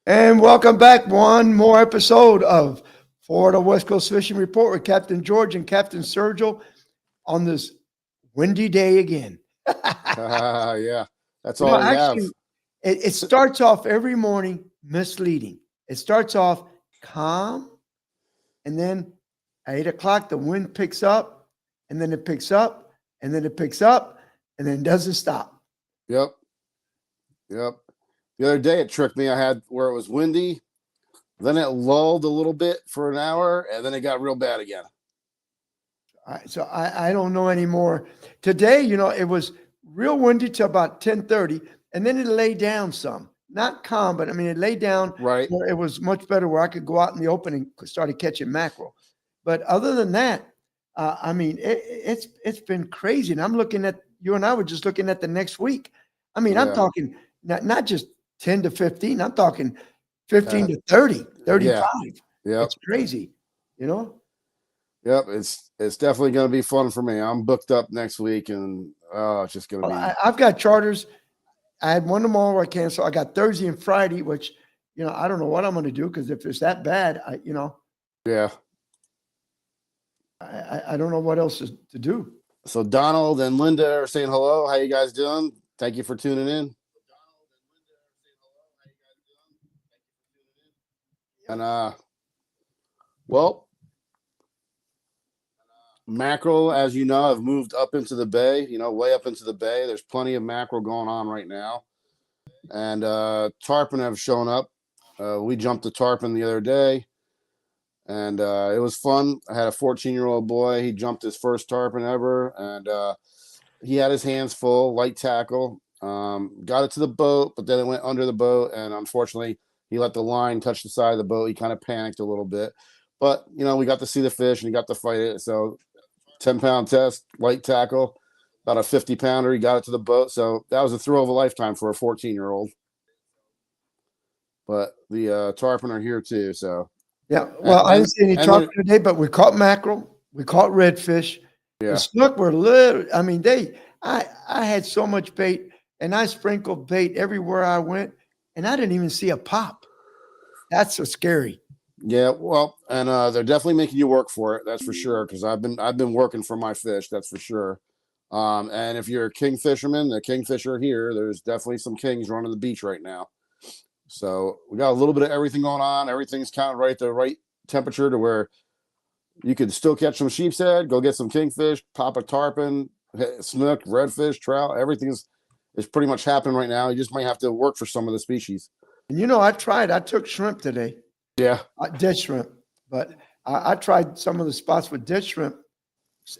And welcome back. One more episode of Florida West Coast Fishing Report with Captain George and Captain Sergio on this windy day again. Yeah, that's all we have. Actually, it starts off every morning misleading. It starts off calm, and then at 8 o'clock, the wind picks up, and then it picks up, and then it picks up, and then it doesn't stop. Yep. The other day it tricked me. I had where it was windy, then it lulled a little bit for an hour, and then it got real bad again. So I don't know anymore. Today, it was real windy till about 10:30, and then it lay down some. Not calm, but I mean, it lay down. Right. Where it was much better where I could go out in the open and started catching mackerel. But other than that, I mean, it's been crazy. And I'm looking at, you and I were just looking at the next week. I mean, I'm talking not just 10 to 15. I'm talking 15 to 30, 35. Yeah. It's crazy, Yep, it's definitely going to be fun for me. I'm booked up next week, and it's just going to be. I've got charters. I had one tomorrow I canceled. I got Thursday and Friday, which, I don't know what I'm going to do because if it's that bad, Yeah. I don't know what else to do. So Donald and Linda are saying hello. How you guys doing? Thank you for tuning in. And well, mackerel, as you know, have moved up into the bay, way up into the bay. There's plenty of mackerel going on right now. And tarpon have shown up. We jumped the tarpon the other day, and it was fun. I had a 14-year-old boy. He jumped his first tarpon ever, and he had his hands full, light tackle. Got it to the boat, but then it went under the boat, and unfortunately, he let the line touch the side of the boat. He kind of panicked a little bit. But, we got to see the fish, and he got to fight it. So 10-pound test, light tackle, about a 50-pounder. He got it to the boat. So that was a thrill of a lifetime for a 14-year-old. But the tarpon are here too. So yeah. Well, I didn't see any tarpon today, but we caught mackerel. We caught redfish. Yeah. The snook were little. I mean, I had so much bait, and I sprinkled bait everywhere I went, and I didn't even see a pop. That's so scary. Yeah, well, and they're definitely making you work for it. That's for sure. Because I've been working for my fish. That's for sure. And if you're a king fisherman, the kingfisher here, there's definitely some kings running the beach right now. So we got a little bit of everything going on. Everything's kind of right, the right temperature to where you could still catch some sheep's head, go get some kingfish, pop a tarpon, snook, redfish, trout. Everything is pretty much happening right now. You just might have to work for some of the species. And I tried. I took shrimp today. Yeah. Dead shrimp. But I tried some of the spots with dead shrimp.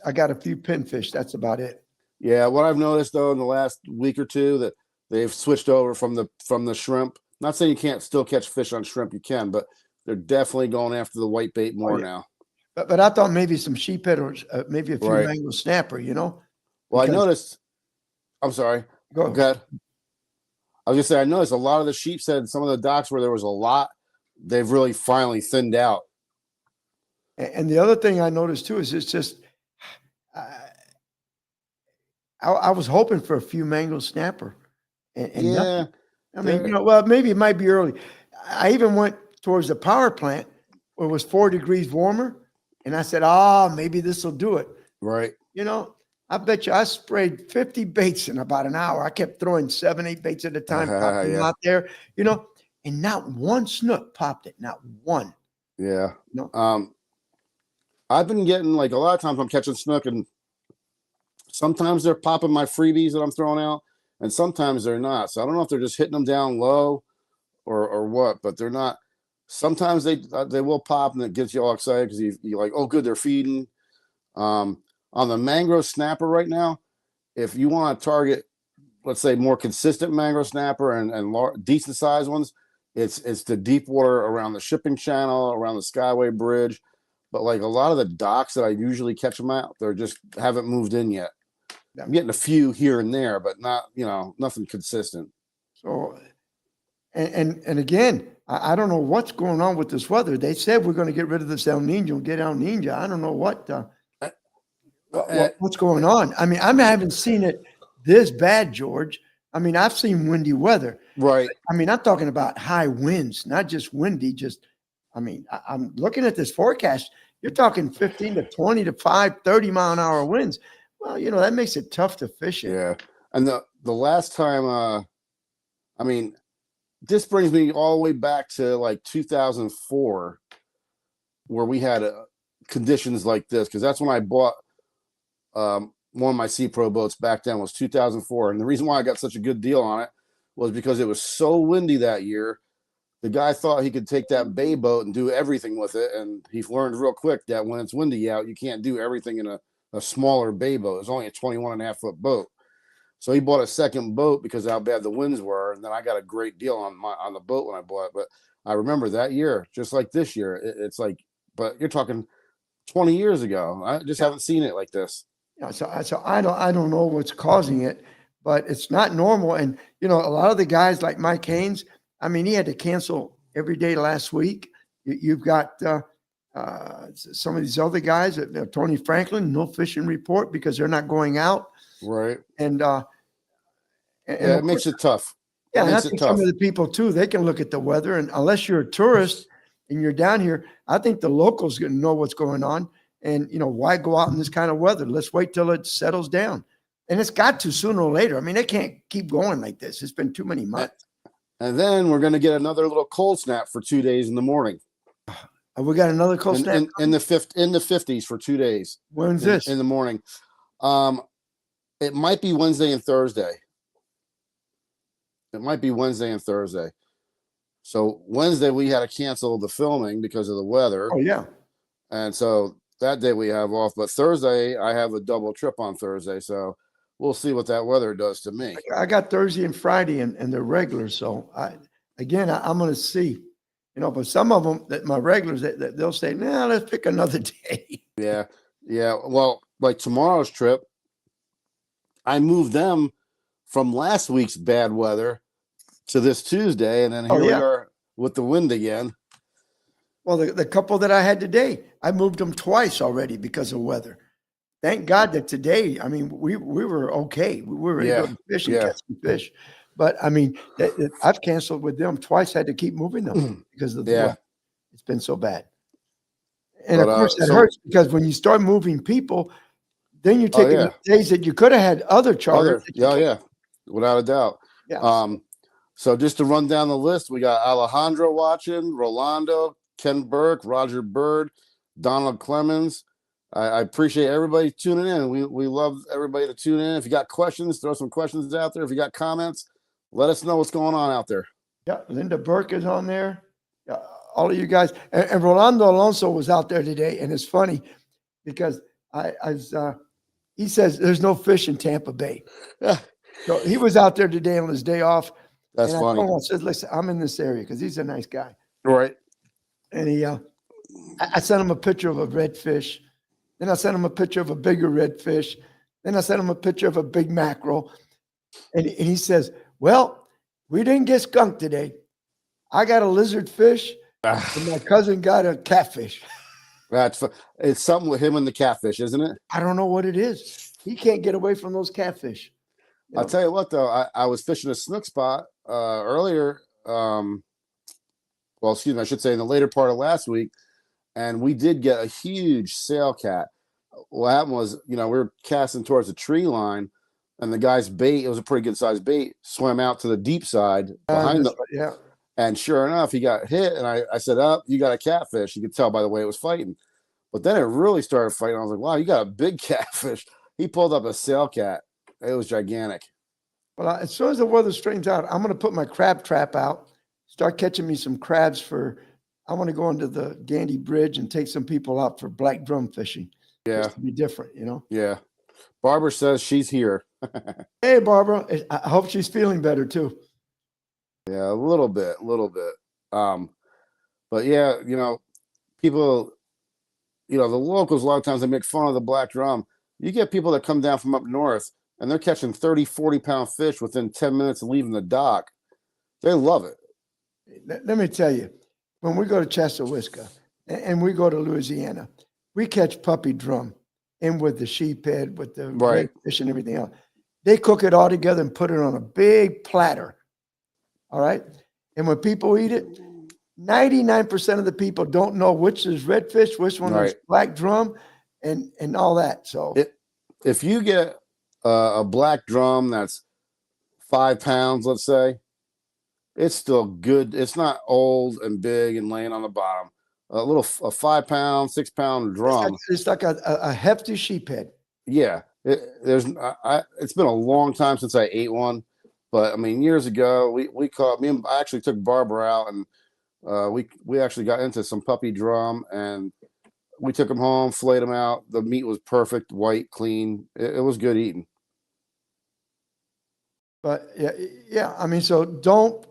I got a few pinfish. That's about it. Yeah. What I've noticed, though, in the last week or two, that they've switched over from the shrimp. Not saying you can't still catch fish on shrimp. You can, but they're definitely going after the white bait more now. But I thought maybe some sheephead or maybe a few mango snapper, Well, I noticed. I'm sorry. Go ahead. I was going to say, I noticed a lot of the sheep's head, some of the docks where there was a lot, they've really finally thinned out. And the other thing I noticed too is it's just, I was hoping for a few mango snapper. And yeah. Nothing. I mean, well, maybe it might be early. I even went towards the power plant where it was 4 degrees warmer. And I said, maybe this will do it. Right. I bet you I sprayed 50 baits in about an hour. I kept throwing 7, 8 baits at a time, popping them out there, and not one snook popped it. Not one. Yeah. I've been getting, like, a lot of times I'm catching snook, and sometimes they're popping my freebies that I'm throwing out, and sometimes they're not. So I don't know if they're just hitting them down low or what, but they're not. Sometimes they will pop, and it gets you all excited because you're like, oh, good, they're feeding. On the mangrove snapper right now, if you want to target, let's say, more consistent mangrove snapper and decent sized ones, it's the deep water around the shipping channel, around the Skyway Bridge. But like a lot of the docks that I usually catch them at, they just haven't moved in yet. I'm getting a few here and there, but not, nothing consistent. So, and again, I don't know what's going on with this weather. They said we're going to get rid of this El Nino, get El Nino. I don't know what's going on. I mean, I haven't seen it this bad, George. I mean, I've seen windy weather. Right. I mean, I'm talking about high winds, not just windy. I mean, I'm looking at this forecast. You're talking 15 to 20 to 30 mile an hour winds. Well, that makes it tough to fish in. Yeah. And the last time, I mean, this brings me all the way back to like 2004, where we had conditions like this, because that's when I bought one of my Sea Pro boats back then was 2004. And the reason why I got such a good deal on it was because it was so windy that year. The guy thought he could take that bay boat and do everything with it. And he learned real quick that when it's windy out, you can't do everything in a smaller bay boat. It's only a 21.5-foot boat. So he bought a second boat because of how bad the winds were. And then I got a great deal on the boat when I bought it. But I remember that year, just like this year, it's like, but you're talking 20 years ago. I just haven't seen it like this. Yeah, so I don't know what's causing it, but it's not normal. And a lot of the guys like Mike Haynes, I mean, he had to cancel every day last week. You've got some of these other guys, Tony Franklin, no fishing report because they're not going out. Right. And it makes it tough. Yeah, and I think some of the people too, they can look at the weather, and unless you're a tourist and you're down here, I think the locals going to know what's going on. And why go out in this kind of weather? Let's wait till it settles down. And it's got to sooner or later. I mean, they can't keep going like this. It's been too many months. And then we're going to get another little cold snap for 2 days in the morning. We got another cold snap in the 50s for 2 days. When's this? In the morning. It might be Wednesday and Thursday. So Wednesday we had to cancel the filming because of the weather. Oh yeah. And so that day we have off, but Thursday I have a double trip on Thursday. So we'll see what that weather does to me. I got Thursday and Friday and they're regular. So I'm going to see, but some of them that my regulars, they'll say, nah, let's pick another day. Yeah. Yeah. Well, like tomorrow's trip, I moved them from last week's bad weather to this Tuesday. And then here we are with the wind again. Well, the couple that I had today, I moved them twice already because of weather. Thank God that today, I mean, we were okay. We were ready to go fish and catch some fish. But I mean, I've canceled with them twice, had to keep moving them because of the weather. It's been so bad. And of course, that hurts because when you start moving people, then you're taking days that you could have had other charters. Without a doubt. Yeah. So just to run down the list, we got Alejandro watching, Rolando, Ken Burke, Roger Bird, Donald Clemens. I appreciate everybody tuning in. We love everybody to tune in. If you got questions, throw some questions out there. If you got comments, let us know what's going on out there. Yeah, Linda Burke is on there. Yeah, all of you guys. And Rolando Alonso was out there today. And it's funny because he says there's no fish in Tampa Bay. So he was out there today on his day off. That's funny. I said, listen, I'm in this area because he's a nice guy. Right. And I sent him a picture of a redfish. Then I sent him a picture of a bigger redfish. Then I sent him a picture of a big mackerel. And he says, well, we didn't get skunked today. I got a lizard fish and my cousin got a catfish. It's something with him and the catfish, isn't it? I don't know what it is. He can't get away from those catfish. I'll tell you what, though. I was fishing a snook spot earlier. I should say in the later part of last week. And we did get a huge sail cat. What happened was, we were casting towards the tree line, and the guy's bait, it was a pretty good sized bait, swam out to the deep side behind and sure enough, he got hit. And I said, you got a catfish. You could tell by the way it was fighting. But then it really started fighting. I was like, wow, you got a big catfish. He pulled up a sail cat. It was gigantic. Well, as soon as the weather straightens out, I'm going to put my crab trap out, start catching me some crabs I want to go into the Gandy Bridge and take some people out for black drum fishing. Yeah. Just to be different, Yeah. Barbara says she's here. Hey, Barbara. I hope she's feeling better too. Yeah, a little bit. But yeah, people, the locals, a lot of times they make fun of the black drum. You get people that come down from up north and they're catching 30, 40-pound fish within 10 minutes of leaving the dock. They love it. Let me tell you. When we go to Chesapeake and we go to Louisiana, we catch puppy drum and with the sheephead, with the fish and everything else. They cook it all together and put it on a big platter. All right. And when people eat it, 99% of the people don't know which is redfish, which one is Right. black drum, and all that. So If you get a black drum that's 5 pounds, let's say, it's still good. It's not old and big and laying on the bottom. A 5 pound, 6 pound drum. it's like a hefty sheephead. Yeah, it's been a long time since I ate one, but I mean, years ago, we caught me. I actually took Barbara out, and we actually got into some puppy drum, and we took them home, filleted them out. The meat was perfect, white, clean. It was good eating. But yeah. I mean, so don't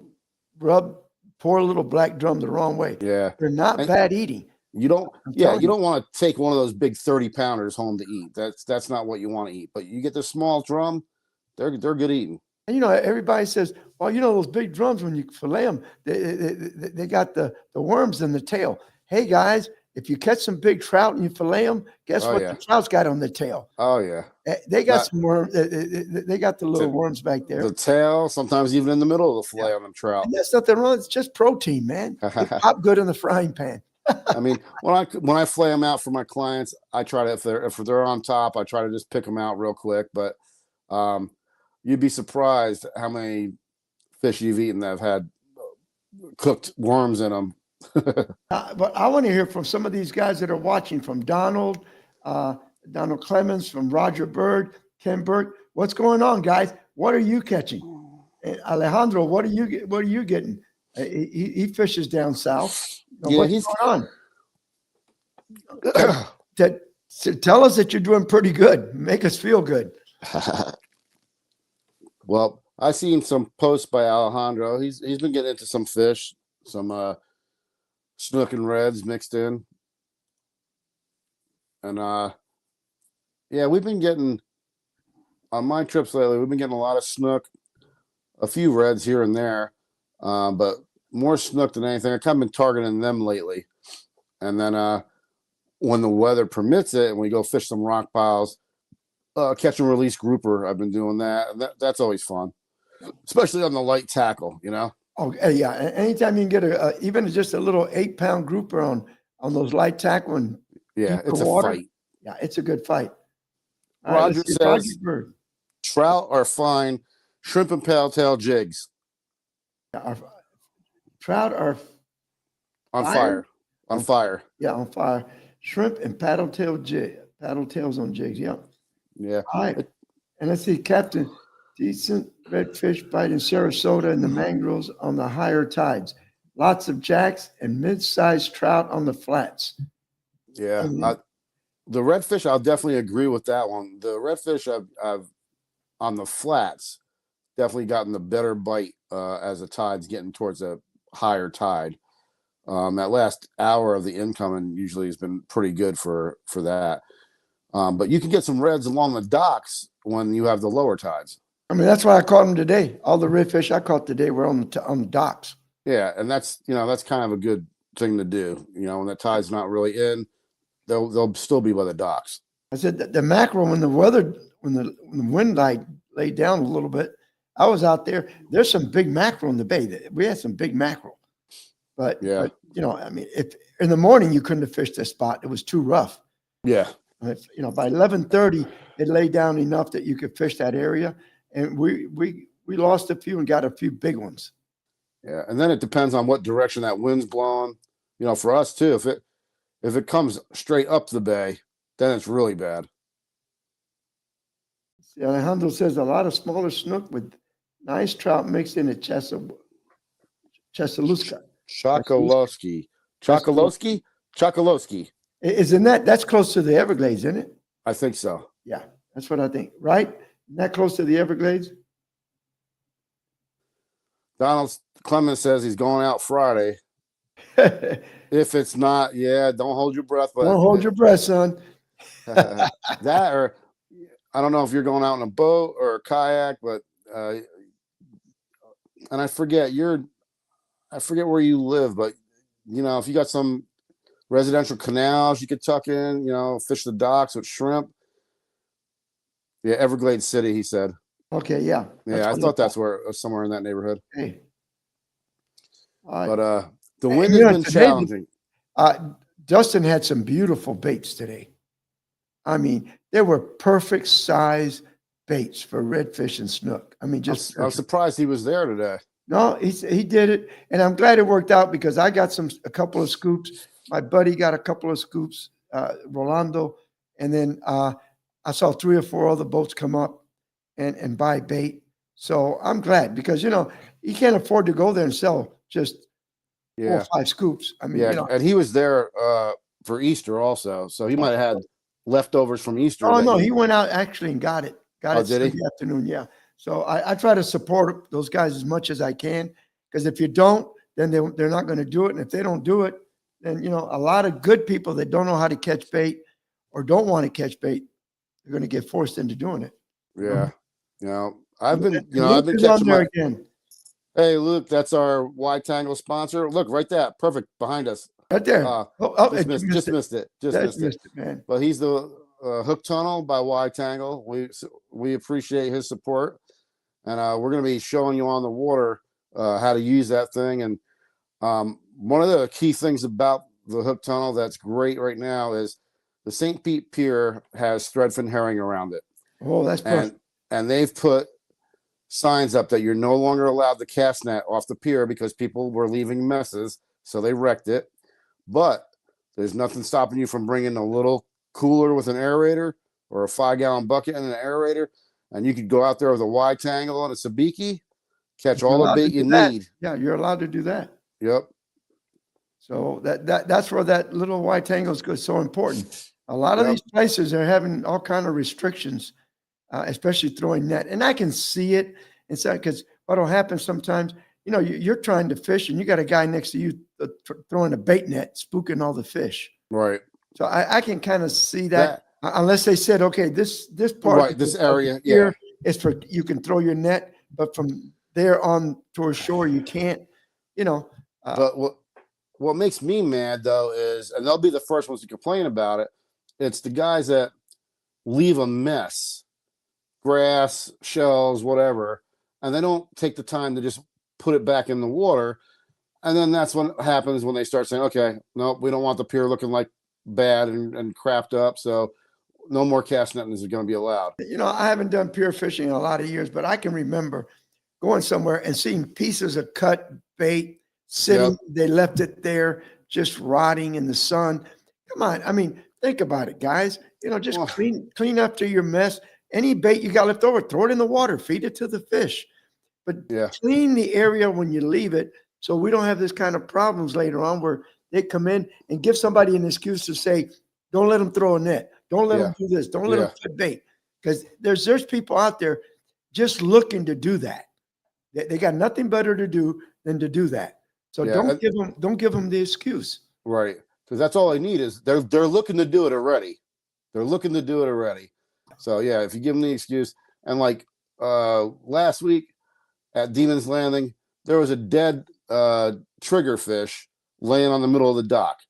rub poor little black drum the wrong way. Yeah, They're not and bad eating. you don't. I'm Yeah, telling you don't want to take one of those big 30-pounders home to eat. That's not what you want to eat. But you get the small drum, they're good eating. And everybody says, well, those big drums, when you fillet them, they got the worms in the tail. Hey guys, if you catch some big trout and you fillet them, guess Oh, what yeah. the trout's got on the tail? Oh yeah, They got That- some worms. They got the little worms back there. the tail, sometimes even in the middle of the fillet on the trout. And there's nothing wrong. It's just protein, man. They pop good in the frying pan. I mean, when I flay them out for my clients, I try to if they're on top, I try to just pick them out real quick. But you'd be surprised how many fish you've eaten that have had cooked worms in them. But I want to hear from some of these guys that are watching, from Donald Clemens, from Roger Bird, Ken Burke. What's going on, guys? What are you catching? And Alejandro, what are you getting? He fishes down south. Yeah, What's going on? Tell us that you're doing pretty good. Make us feel good. Well, I seen some posts by Alejandro. He's been getting into some fish, some snook and reds mixed in, and yeah, we've been getting on my trips lately. We've been getting a lot of snook, a few reds here and there, but more snook than anything. I've kind of been targeting them lately, and then when the weather permits it, and we go fish some rock piles, catch and release grouper. I've been doing that. That's always fun, especially on the light tackle. Oh yeah. Anytime you can get even just a little 8-pound grouper on those light tackle and Yeah, deep it's a water, fight. yeah, it's a good fight. All Roger let's see, says- Roger Bird. Trout are fine. Shrimp and paddletail jigs Our trout are on Fire? fire. On fire. on fire. Shrimp and paddletails on jigs. Yeah. Yeah. All right. And let's see, Captain, decent redfish bite in Sarasota and the mangroves on the higher tides. Lots of jacks and mid-sized trout on the flats. Yeah. Mhm. The redfish, I'll definitely agree with that one. The redfish I've on the flats definitely gotten the better bite as the tide's getting towards a higher tide. That last hour of the incoming usually has been pretty good for that. But you can get some reds along the docks when you have the lower tides. I mean, that's why I caught them today. All the redfish I caught today were on the docks. Yeah, and that's kind of a good thing to do. When the tide's not really in, they'll still be by the docks. I said that the mackerel, when the wind laid down a little bit, I was out there. There's some big mackerel in the bay. We had some big mackerel, but Yeah. I mean, if in the morning you couldn't have fished this spot, it was too rough. Yeah, By 11:30, it laid down enough that you could fish that area, and we lost a few and got a few big ones. yeah, and then it depends on what direction that wind's blowing. For us too, if it comes straight up the bay, then it's really bad. See, Alejandro says a lot of smaller snook with nice trout mixed in at Chesaluska. Chokolowski. Isn't that's close to the Everglades, isn't it? I think so. Yeah, that's what I think. Right? Isn't that close to the Everglades? Donald Clemens says he's going out Friday. Don't If it's not, yeah, don't hold your breath. But hold your breath, son. that, or I don't know if you're going out in a boat or a kayak, but and I forget where you live, but if you got some residential canals you could tuck in, fish the docks with shrimp. Yeah, Everglades City, he said. Okay, yeah. Yeah, I what thought that's where somewhere in that neighborhood. Hey, But the and, wind you has know, been today, challenging. uh, Dustin had some beautiful baits today. I mean, they were perfect size baits for redfish and snook. I mean, just I'm perfect. surprised he was there today. No, he did it, and I'm glad it worked out because I got a couple of scoops. My buddy got a couple of scoops, Rolando, and then I saw 3 or 4 other boats come up and buy bait. So I'm glad because you can't afford to go there and sell just 4 or 5 scoops. I mean, Yeah, and he was there for Easter also, so he might have had leftovers from Easter oh that no, he. he went out actually and got it. Got Oh, it did he? Sunday afternoon. Yeah. So I try to support those guys as much as I can because if you don't, then they're not going to do it. And if they don't do it, then a lot of good people that don't know how to catch bait or don't want to catch bait, they're going to get forced into doing it. Yeah, I've And been, Luke is on catching there my. again, Hey, Luke, that's our wide tangle sponsor. Look, right there, perfect behind us. right there. Uh, Oh, just you missed, missed just it. missed it, just That's missed it. missed it, man. But he's the Hook Tunnel by Wide Tangle. We appreciate his support, and we're going to be showing you on the water how to use that thing. And one of the key things about the Hook Tunnel that's great right now is the St. Pete Pier has threadfin herring around it, Oh, that's perfect. and they've put signs up that you're no longer allowed to cast net off the pier because people were leaving messes, so they wrecked it. But there's nothing stopping you from bringing a little cooler with an aerator or a 5-gallon bucket and an aerator, and you could go out there with a wide tangle and a sabiki, catch You're all the allowed to bait you do that. need. Yeah, you're allowed to do that. Yep. So that's where that little white tangle is so important. A lot of Yep. these places are having all kind of restrictions, especially throwing net. And I can see it. And so, because what'll happen sometimes, you're trying to fish and you got a guy next to you throwing a bait net, spooking all the fish. Right. So I can kind of see that, unless they said, okay, this part Right. This area. here is for you can throw your net, but from there on towards shore you can't. But what makes me mad though is, and they'll be the first ones to complain about it, it's the guys that leave a mess, grass, shells, whatever, and they don't take the time to just put it back in the water. And then that's what happens when they start saying, okay, no, we don't want the pier looking like bad and crapped up, so no more cast netting is going to be allowed. I haven't done pier fishing in a lot of years, but I can remember going somewhere and seeing pieces of cut bait sitting. Yep. They left it there just rotting in the sun. Come on. I mean, think about it, guys. Just Well, clean up to your mess. Any bait you got left over, throw it in the water, feed it to the fish. But yeah, clean the area when you leave it so we don't have this kind of problems later on where they come in and give somebody an excuse to say, don't let them throw a net. Don't let them do this. Don't let them put bait. Because there's people out there just looking to do that. They got nothing better to do than to do that. So don't give them the excuse. right. Because that's all they need is they're looking to do it already. They're looking to do it already. So yeah, if you give them the excuse, and like last week at Demon's Landing, there was a dead triggerfish laying on the middle of the dock.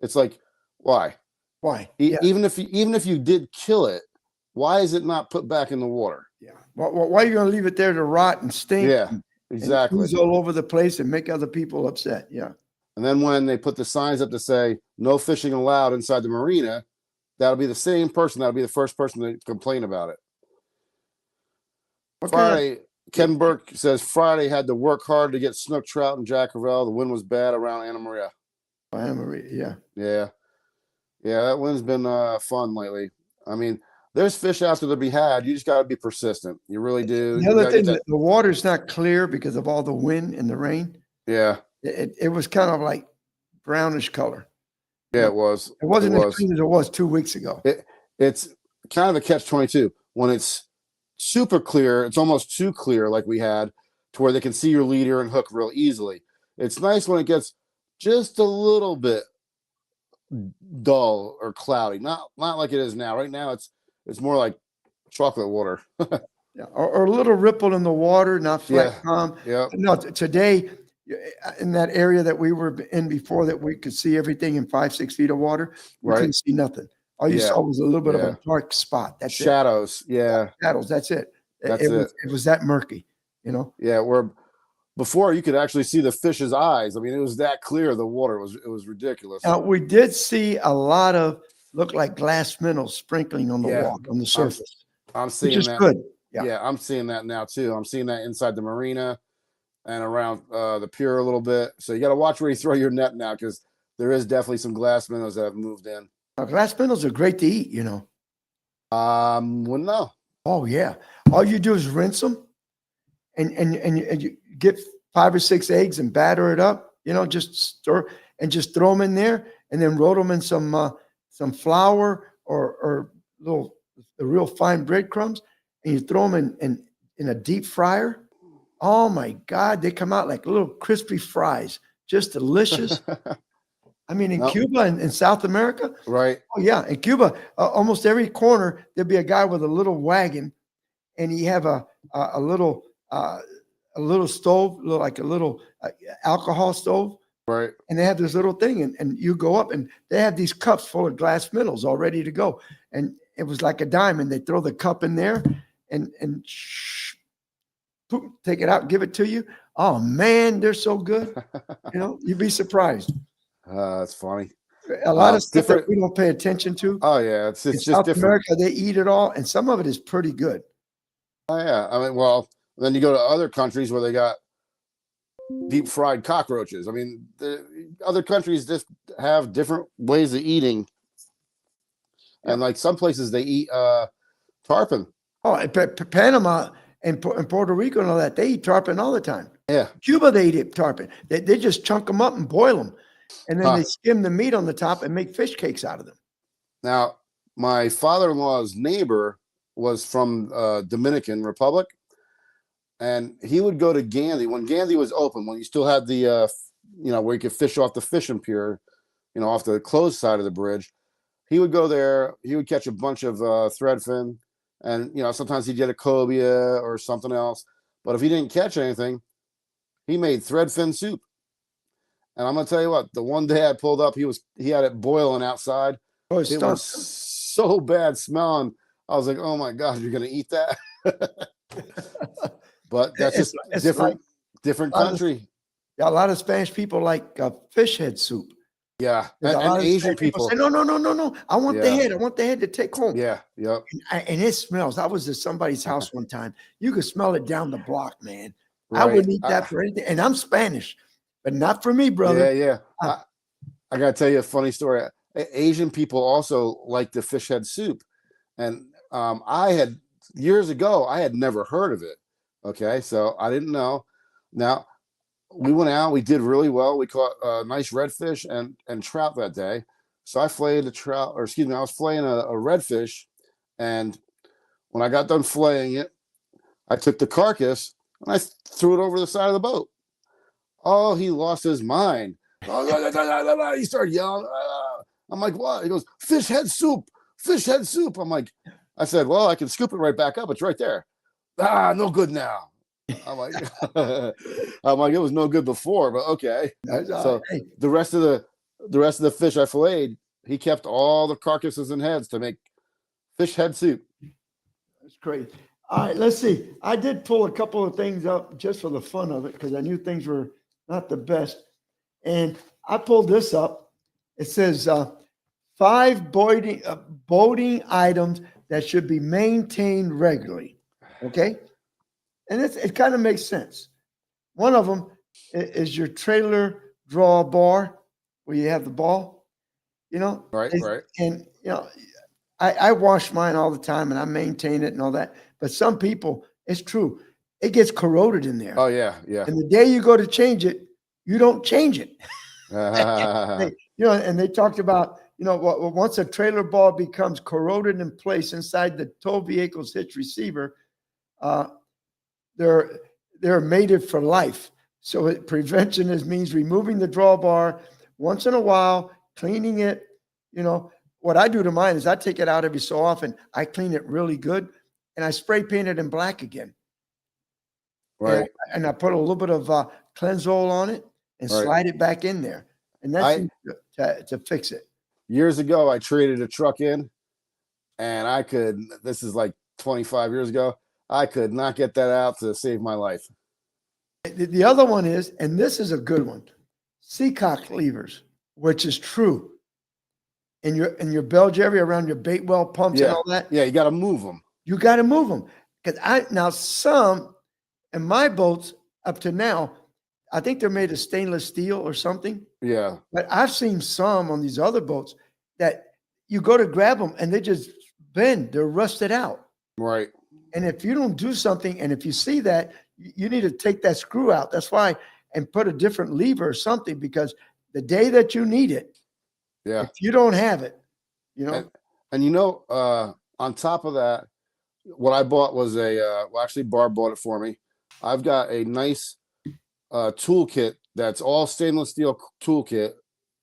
It's like, why? Why? Even if you did kill it, why is it not put back in the water? Yeah. Why are you going to leave it there to rot and stink? Yeah, exactly. And ooze all over the place and make other people upset. Yeah. And then when they put the signs up to say no fishing allowed inside the marina, that'll be the same person. That'll be the first person to complain about it. Okay. Friday, Ken Burke says Friday had to work hard to get snook, trout, and Jack Crevalle. The wind was bad around Anna Maria. Anna Maria, yeah. Yeah. Yeah, that wind's been fun lately. I mean, there's fish out there to be had. You just got to be persistent. You really do. The other thing, the water's not clear because of all the wind and the rain. Yeah. It was kind of like brownish color. Yeah, it was. It wasn't as clean as it was 2 weeks ago. It's kind of a catch-22. When it's super clear, it's almost too clear like we had to where they can see your leader and hook real easily. It's nice when it gets just a little bit dull or cloudy. Not like it is now. Right now it's more like chocolate water. Yeah, or a little ripple in the water, not flat calm. Yeah. No, today in that area that we were in before that we could see everything in 5-6 feet of water, we couldn't see nothing. All you saw was a little bit of a dark spot. That's shadows. it. Yeah. Shadows. That's it. That's it. It was that murky, you know. Yeah, where before you could actually see the fish's eyes. I mean, it was that clear. The water was ridiculous. Now we did see a lot of look like glass minnows sprinkling on the Yeah, water on the I'm, surface, I'm which seeing is that. good. Yeah. Yeah, I'm seeing that now too. I'm seeing that inside the marina and around the pier a little bit. So you got to watch where you throw your net now, because there is definitely some glass minnows that have moved in. Now, glass minnows are great to eat, you know. Well, no. Oh yeah. All you do is rinse them and you get 5 or 6 eggs and batter it up, you know, just stir and just throw them in there and then roll them in some flour or little the real fine breadcrumbs and you throw them in a deep fryer. Oh my God, they come out like little crispy fries, just delicious. I mean, in Nope. Cuba and in South America, Right. oh yeah, in Cuba, almost every corner there'd be a guy with a little wagon, and he have a little stove, like a little alcohol stove, Right. and they have this little thing, and you go up, and they have these cups full of glass minnows all ready to go, and it was like a diamond. They throw the cup in there, and poof, take it out, give it to you. Oh man, they're so good. You know, you'd be surprised. That's funny. A lot of stuff that different- we don't pay attention to. Oh yeah, it's In just South different. America, they eat it all, and some of it is pretty good. Oh yeah. I mean, well, then you go to other countries where they got deep fried cockroaches. I mean, the other countries just have different ways of eating. And like some places they eat tarpon. Oh, and Panama and Puerto Rico and all that, they eat tarpon all the time. Yeah. Cuba, they eat tarpon. They just chunk them up and boil them, and then Huh. they skim the meat on the top and make fish cakes out of them. Now, my father-in-law's neighbor was from Dominican Republic, and he would go to Gandhi when Gandhi was open, when you still had the where you could fish off the fishing pier, off the closed side of the bridge. He would go there. He would catch a bunch of threadfin, and sometimes he'd get a cobia or something else. But if he didn't catch anything, he made threadfin soup. And I'm gonna tell you what, the one day I pulled up, he had it boiling outside. Oh, It was so bad smelling. I was like, oh my God, you're gonna eat that? But that's just it's different a lot of- country. Yeah, a lot of Spanish people like fish head soup. Yeah, There's a lot and of Asian Spanish people. say, no. I want the Yeah. head. I want the head to take home. Yeah, yep. And it smells. I was at somebody's house one time. You could smell it down the block, man. I Right. wouldn't eat that for anything. And I'm Spanish, but not for me, brother. Yeah. Ah. I gotta tell you a funny story. Asian people also like the fish head soup, and I had years ago I had never heard of it. Okay, so I didn't know. Now we went out. We did really well. We caught nice redfish and trout that day. So I filleted a trout, or excuse me, I was filleting a redfish, and when I got done filleting it, I took the carcass and I threw it over the side of the boat. Oh, he lost his mind. He started yelling. I'm like, what? He goes, fish head soup, fish head soup. I said, well, I can scoop it right back up. It's right there. No good now. I'm like, it was no good before, but okay. So Hey, the rest of the fish I filleted, he kept all the carcasses and heads to make fish head soup. that's crazy. All right, let's see. I did pull a couple of things up just for the fun of it because I knew things were not the best. And I pulled this up. It says 5 boating items that should be maintained regularly. Okay. And it kind of makes sense. One of them is your trailer drawbar where you have the ball, Right. And, I wash mine all the time and I maintain it and all that. But some people, it's true, it gets corroded in there. Oh yeah. And the day you go to change it, you don't change it. And they talked about, once a trailer ball becomes corroded in place inside the tow vehicle's hitch receiver, they're mated for life. So prevention means removing the drawbar once in a while, cleaning it. What I do to mine is I take it out every so often. I clean it really good, and I spray paint it in black again. Right. And I put a little bit of Cleansol on it and Right. slide it back in there, and that's to fix it. Years ago, I traded a truck in, and this is like 25 years ago, I could not get that out to save my life. The other one is, and this is a good one, Seacock levers, which is true. In your bilge area around your bait well pumps and Yeah. all that, Yeah, you got to move them. you got to move them. Because now some in my boats up to now, I think they're made of stainless steel or something. Yeah. But I've seen some on these other boats that you go to grab them and they just bend. They're rusted out. Right. And if you don't do something, and if you see that, you need to take that screw out. That's why, and put a different lever or something, because the day that you need it, Yeah. if you don't have it, you know. And on top of that, what I bought was actually Barb bought it for me. I've got a nice toolkit that's all stainless steel toolkit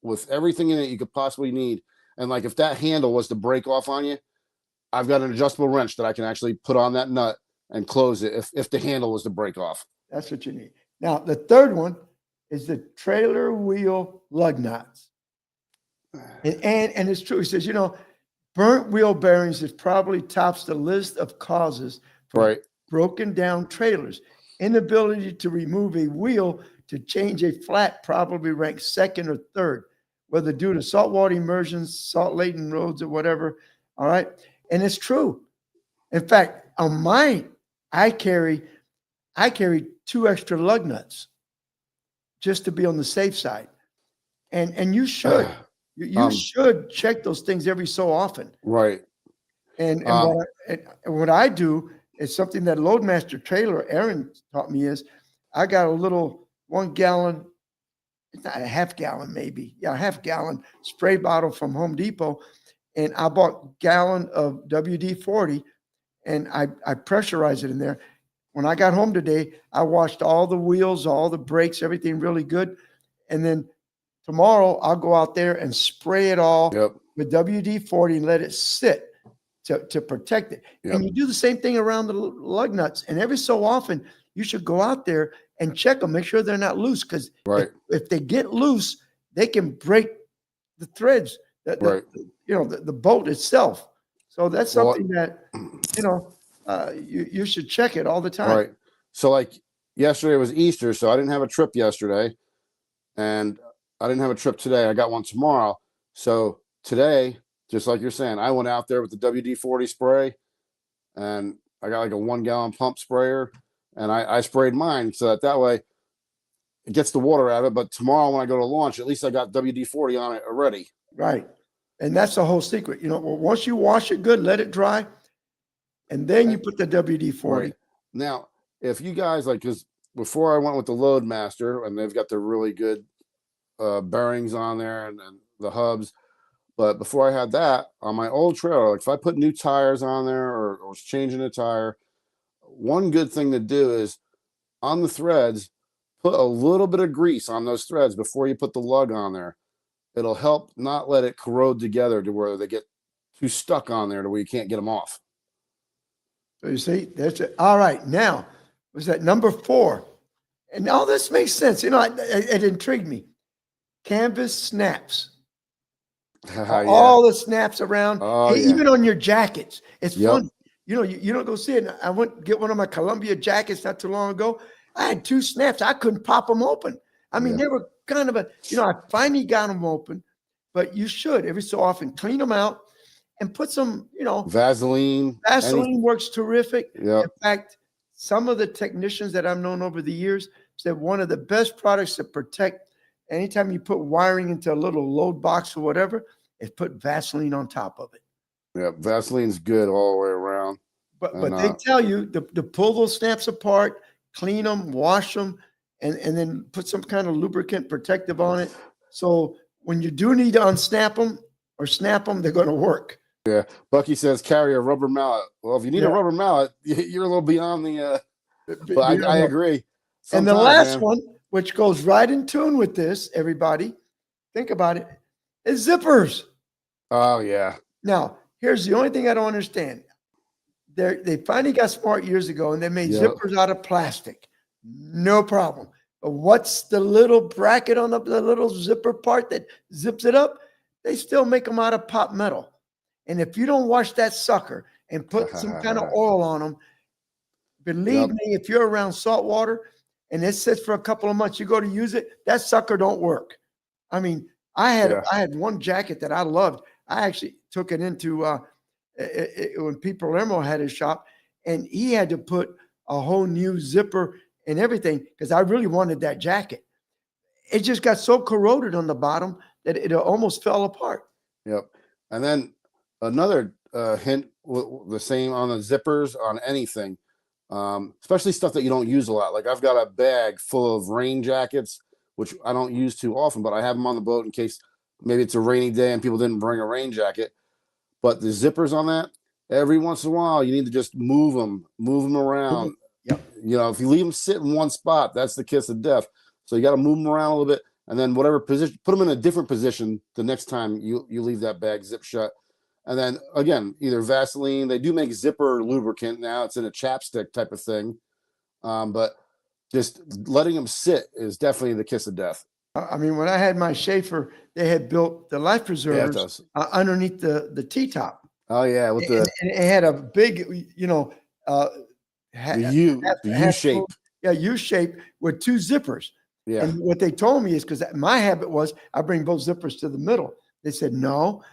with everything in it you could possibly need. And like if that handle was to break off on you, I've got an adjustable wrench that I can actually put on that nut and close it if the handle was to break off. That's what you need. Now, the third one is the trailer wheel lug nuts. And it's true. He says, burnt wheel bearings is probably tops the list of causes for Right. broken down trailers. Inability to remove a wheel to change a flat probably ranks second or third, whether due to saltwater immersions, salt-laden roads, or whatever. All right. And it's true. In fact, on mine, I carry 2 extra lug nuts just to be on the safe side. And you should. You should check those things every so often. Right. And what I do is something that Loadmaster Trailer Aaron taught me is I got a little 1 gallon, it's not a half gallon maybe, a half gallon spray bottle from Home Depot, and I bought gallon of WD-40 and I pressurized it in there. When I got home today, I washed all the wheels, all the brakes, everything really good, and then tomorrow I'll go out there and spray it all with WD-40 and let it sit to protect it. Yep. And you do the same thing around the lug nuts. And every so often you should go out there and check them, make sure they're not loose. Because if they get loose, they can break the threads, the bolt itself. So that's something that, you should check it all the time. Right. So like yesterday was Easter, so I didn't have a trip yesterday. And I didn't have a trip today. I got one tomorrow. So today, just like you're saying, I went out there with the WD-40 spray and I got like a 1 gallon pump sprayer and I sprayed mine so that way it gets the water out of it. But tomorrow when I go to launch, at least I got WD-40 on it already. Right. And that's the whole secret. Once you wash it good, let it dry, and then you put the WD-40. Right. Now, if you guys because before I went with the Loadmaster and they've got the really good bearings on there and the hubs. But before I had that on my old trailer, like if I put new tires on there or was changing a tire, one good thing to do is on the threads, put a little bit of grease on those threads before you put the lug on there. It'll help not let it corrode together to where they get too stuck on there to where you can't get them off. So you see, that's it. All right. Now, was that number 4? And all this makes sense. It intrigued me. Canvas snaps. All the snaps around, even on your jackets. It's fun. You don't go see it. I went to get one of my Columbia jackets not too long ago. I had 2 snaps. I couldn't pop them open. I mean, they were kind of I finally got them open, but you should every so often clean them out and put some, Vaseline. Vaseline works terrific. Yep. In fact, some of the technicians that I've known over the years said one of the best products to protect anytime you put wiring into a little load box or whatever, is put Vaseline on top of it. Yeah, Vaseline's good all the way around. But they tell you to pull those snaps apart, clean them, wash them, and then put some kind of lubricant protective on it. So when you do need to unsnap them or snap them, they're going to work. Yeah. Bucky says carry a rubber mallet. Well, if you need a rubber mallet, you're a little beyond the but I agree. And the last one, which goes right in tune with this, everybody, think about it, is zippers. Oh, yeah. Now, here's the only thing I don't understand. They finally got smart years ago, and they made zippers out of plastic. No problem. But what's the little bracket on the little zipper part that zips it up? They still make them out of pop metal. And if you don't wash that sucker and put some kind of oil on them, Believe Yep. me, if you're around salt water and it sits for a couple of months, you go to use it, that sucker don't work. I mean, Yeah. I had one jacket that I loved. I actually took it into when Pete Palermo had his shop, and he had to put a whole new zipper and everything because I really wanted that jacket. It just got so corroded on the bottom that it almost fell apart. Yep. And then another hint, the same on the zippers on anything, especially stuff that you don't use a lot. Like I've got a bag full of rain jackets, which I don't use too often, but I have them on the boat in case maybe it's a rainy day and people didn't bring a rain jacket. But the zippers on that, every once in a while, you need to just move them around. Yep. You know, if you leave them sit in one spot, that's the kiss of death. So you got to move them around a little bit, and then whatever position, put them in a different position the next time you leave that bag zip shut. And then again, either Vaseline. They do make zipper lubricant now. It's in a chapstick type of thing, but just letting them sit is definitely the kiss of death. I mean, when I had my Schaefer, they had built the life Yeah, it preservers does. underneath the T-top. Oh yeah, with And, the and it had a big, ha- the U half shape. full- yeah, U shape with two zippers. Yeah, And what they told me is because my habit was I bring both zippers to the middle. They said, no,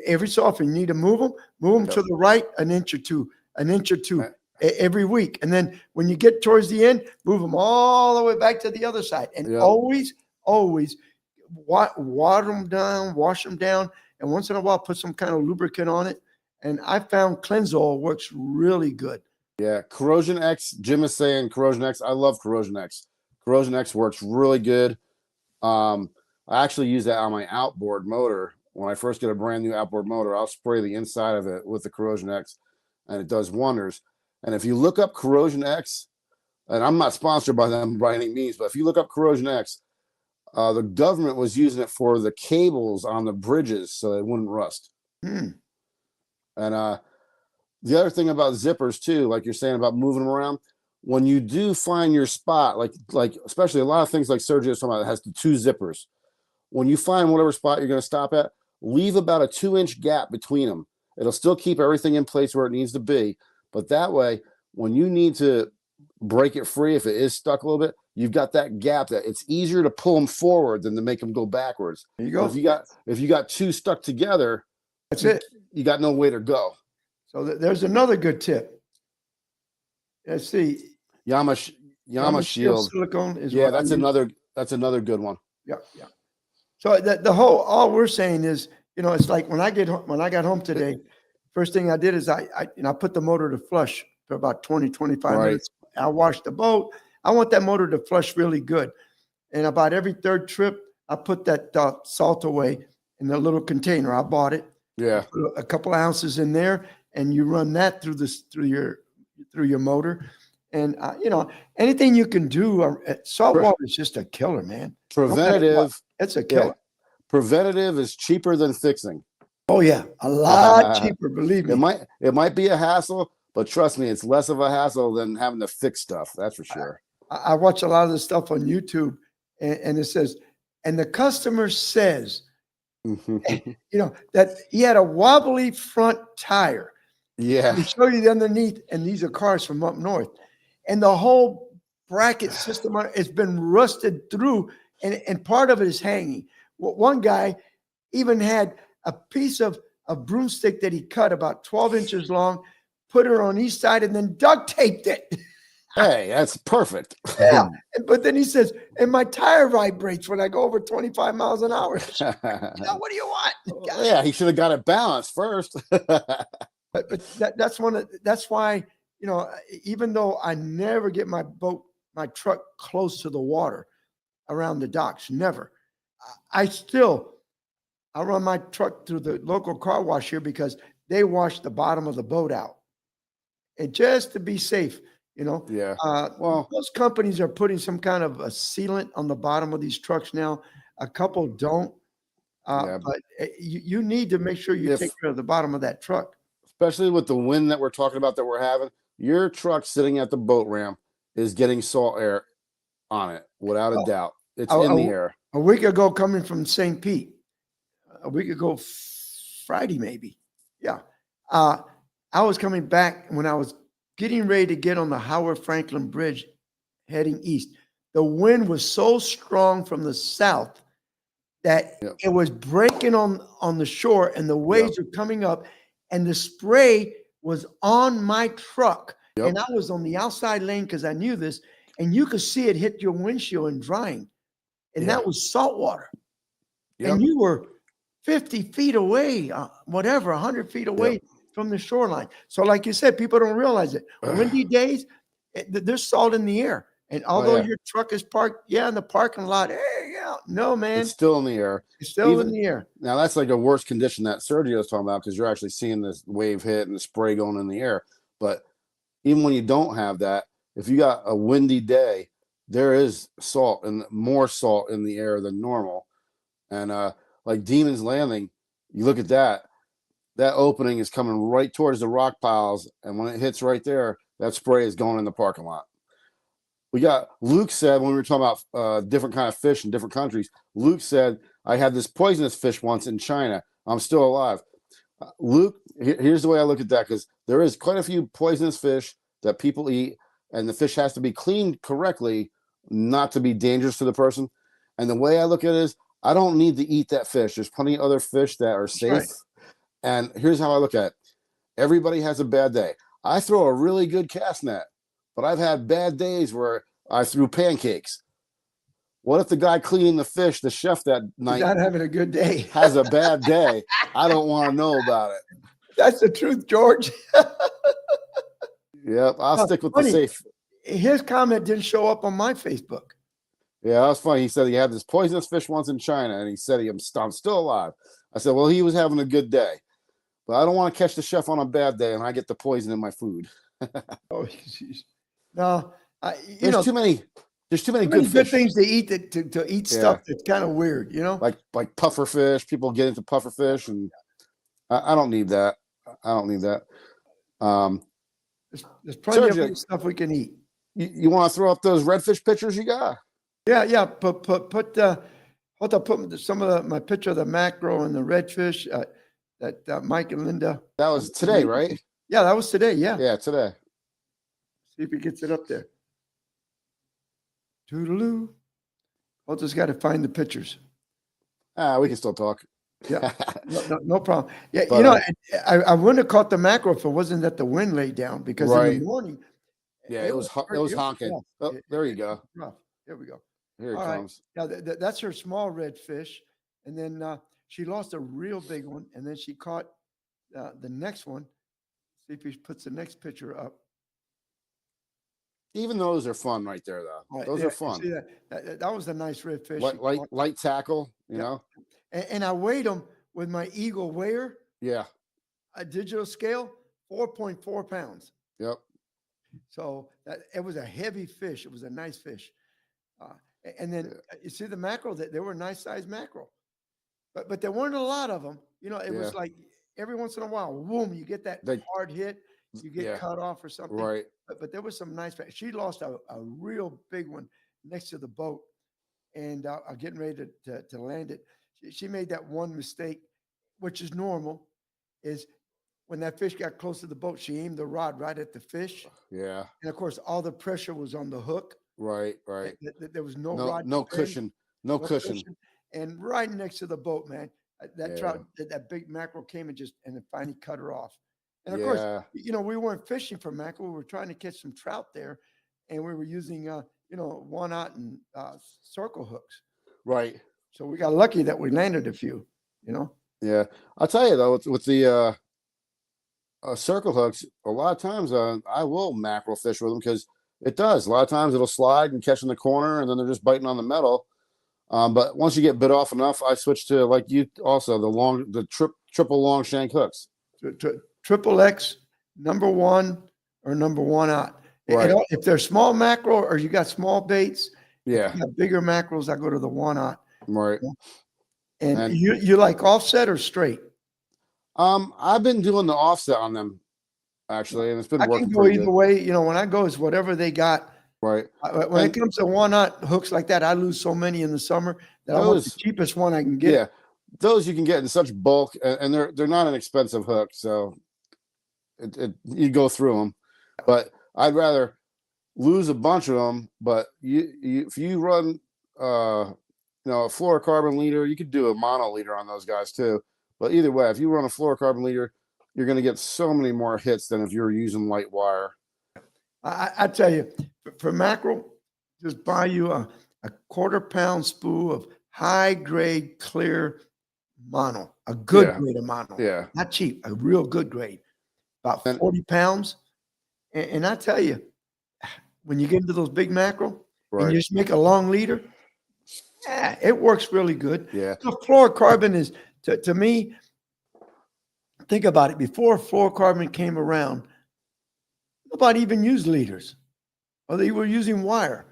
every so often you need to move them to Yep. the right an inch or two Right. every week. And then when you get towards the end, move them all the way back to the other side. And Yep. always water them down, wash them down. And once in a while, put some kind of lubricant on it. And I found Cleansol works really good. Yeah, Corrosion X. Jim is saying Corrosion X. I love Corrosion X. Corrosion X works really good. I actually use that on my outboard motor. When I first get a brand new outboard motor, I'll spray the inside of it with the Corrosion X, and it does wonders. And if you look up Corrosion X, and I'm not sponsored by them by any means, but if you look up Corrosion X, the government was using it for the cables on the bridges so they wouldn't rust. Hmm. And the other thing about zippers too, like you're saying about moving them around, when you do find your spot, like especially a lot of things like Sergio's talking about, it has the two zippers. When you find whatever spot you're going to stop at, leave about a 2-inch gap between them. It'll still keep everything in place where it needs to be, but that way, when you need to break it free, if it is stuck a little bit, you've got that gap that it's easier to pull them forward than to make them go backwards. There you go. If you got two stuck together, That's it. you got no way to go. So there's another good tip. Let's see. Yama Shield. Silicone is Yeah, what I that's use. another good one. Yeah, yeah. So all we're saying is, it's like when I got home today, first thing I did is I put the motor to flush for about 20, 25 Right. minutes. I washed the boat. I want that motor to flush really good. And about every third trip, I put that salt away in the little container. I bought it. Yeah. Put a couple of ounces in there, and you run that through your motor. And anything you can do, salt water is just a killer, man. Preventative. It's a killer. Yeah. Preventative is cheaper than fixing. Oh yeah, a lot cheaper. Believe me. It might be a hassle, but trust me, it's less of a hassle than having to fix stuff. That's for sure. I watch a lot of this stuff on YouTube, and it says, and the customer says, that he had a wobbly front tire. Yeah. They show you the underneath, and these are cars from up north, and the whole bracket system has been rusted through, and part of it is hanging. Well, one guy even had a piece of a broomstick that he cut about 12 inches long, put her on each side, and then duct taped it. Hey, that's perfect. Yeah. But then he says, and my tire vibrates when I go over 25 miles an hour. What do you want? Yeah, he should have got it balanced first. But that's why, even though I never get my truck close to the water around the docks, never, I run my truck through the local car wash here because they wash the bottom of the boat out. And just to be safe, Yeah. Well, most companies are putting some kind of a sealant on the bottom of these trucks now. A couple don't. Yeah. But you need to make sure you take care of the bottom of that truck. Especially with the wind that we're talking about that we're having, your truck sitting at the boat ramp is getting salt air on it, without a doubt. It's in the air. A week ago, coming from St. Pete, Friday maybe. Yeah. I was coming back when I was getting ready to get on the Howard Franklin Bridge heading east. The wind was so strong from the south that Yep. it was breaking on the shore and the waves were coming up and the spray was on my truck. Yep. And I was on the outside lane because I knew this, and you could see it hit your windshield and drying. And Yeah. that was salt water. Yep. And you were 50 feet away, whatever, 100 feet away from the shoreline. So like you said, people don't realize it. Windy days, there's salt in the air. And although your truck is parked, in the parking lot, no, man, It's still in the air. it's still even- in the air. Now that's like a worse condition that Sergio was talking about because you're actually seeing this wave hit and the spray going in the air. But even when you don't have that, if you got a windy day, there is salt and more salt in the air than normal. And like Demon's Landing, you look at that opening is coming right towards the rock piles, and when it hits right there, that spray is going in the parking lot. We got Luke said when we were talking about different kind of fish in different countries. Luke said, I had this poisonous fish once in China. I'm still alive. Luke, here's the way I look at that, because there is quite a few poisonous fish that people eat, and the fish has to be cleaned correctly, not to be dangerous to the person. And the way I look at it is, I don't need to eat that fish. There's plenty of other fish that are safe. Right. And here's how I look at it. Everybody has a bad day. I throw a really good cast net, but I've had bad days where I threw pancakes. What if the guy cleaning the fish, the chef that He's night, not having a good day. has a bad day? I don't want to know about it. That's the truth, George. Yep, I'll stick with the funny. safe. His comment didn't show up on my Facebook. Yeah, that was funny. He said he had this poisonous fish once in China, and he said I'm still alive. I said, well, he was having a good day, but I don't want to catch the chef on a bad day, and I get the poison in my food. Oh, geez. No, There's too many. There's too many good good fish. things to eat to eat stuff that's kind of weird, Like puffer fish. People get into puffer fish, and I don't need that. I don't need that. There's plenty of Sergio, other stuff we can eat. You want to throw up those redfish pictures you got? Yeah. Put some of my picture of the mackerel and the redfish that Mike and Linda. That was today, right? Yeah, that was today. Yeah. Yeah, today. See if he gets it up there. Toodaloo. I'll just got to find the pictures. We can still talk. Yeah, no problem. Yeah, But, I wouldn't have caught the mackerel if it wasn't that the wind laid down, because in Right. the morning. Yeah, it was honking. rough. Oh, there you go. Rough. There we go. Here it All right. comes. Now that's her small redfish, and then she lost a real big one, and then she caught the next one. See if he puts the next picture up. Even those are fun right there, though. All right, Those yeah, are fun. See that was a nice redfish. Light tackle, you Yeah. know? And I weighed them with my Eagle weigher, Yeah. a digital scale, 4.4 pounds. Yep. So it was a heavy fish. It was a nice fish. And then you see the mackerel, they were a nice sized mackerel, but there weren't a lot of them. It was like every once in a while, boom, you get that hard hit, you get cut off or something. Right. But there was some nice. She lost a real big one next to the boat, and I'm getting ready to land it. She made that one mistake, which is normal, is when that fish got close to the boat, she aimed the rod right at the fish. Yeah. And of course, all the pressure was on the hook. Right. There was no rod. No to bend, cushion. No cushion. And right next to the boat, man, that Yeah. trout, that big mackerel came and it finally cut her off. And of course, we weren't fishing for mackerel. We were trying to catch some trout there, and we were using, 1-aught and circle hooks. Right. So we got lucky that we landed a few, Yeah. I'll tell you, though, with the circle hooks, a lot of times I will mackerel fish with them because it does. A lot of times it'll slide and catch in the corner, and then they're just biting on the metal. But once you get bit off enough, I switch to, like you also, the triple long shank hooks. Triple X, number 1 or number 1-aught. Right. If they're small mackerel or you got small baits, Yeah. if you got bigger mackerels, I go to the 1-aught. Right. And you like offset or straight? I've been doing the offset on them, actually, and it's been I working can go pretty either good. way. When I go, it's whatever they got. Right. When it comes to 1-aught hooks like that, I lose so many in the summer that I want the cheapest one I can get. Yeah, those you can get in such bulk, and they're not an expensive hook, so you go through them. But I'd rather lose a bunch of them, but if you run a fluorocarbon leader, you could do a mono leader on those guys too. But either way, if you run a fluorocarbon leader, you're going to get so many more hits than if you're using light wire. I tell you, for mackerel, just buy you a 1/4 pound spool of high grade clear mono, a good Yeah. grade of mono, Yeah. not cheap, a real good grade, about And 40 pounds. And I tell you, when you get into those big mackerel and you right. just make a long leader, yeah, it works really good. Yeah. The fluorocarbon is, to me, think about it. Before fluorocarbon came around, nobody even used leaders, or they were using wire.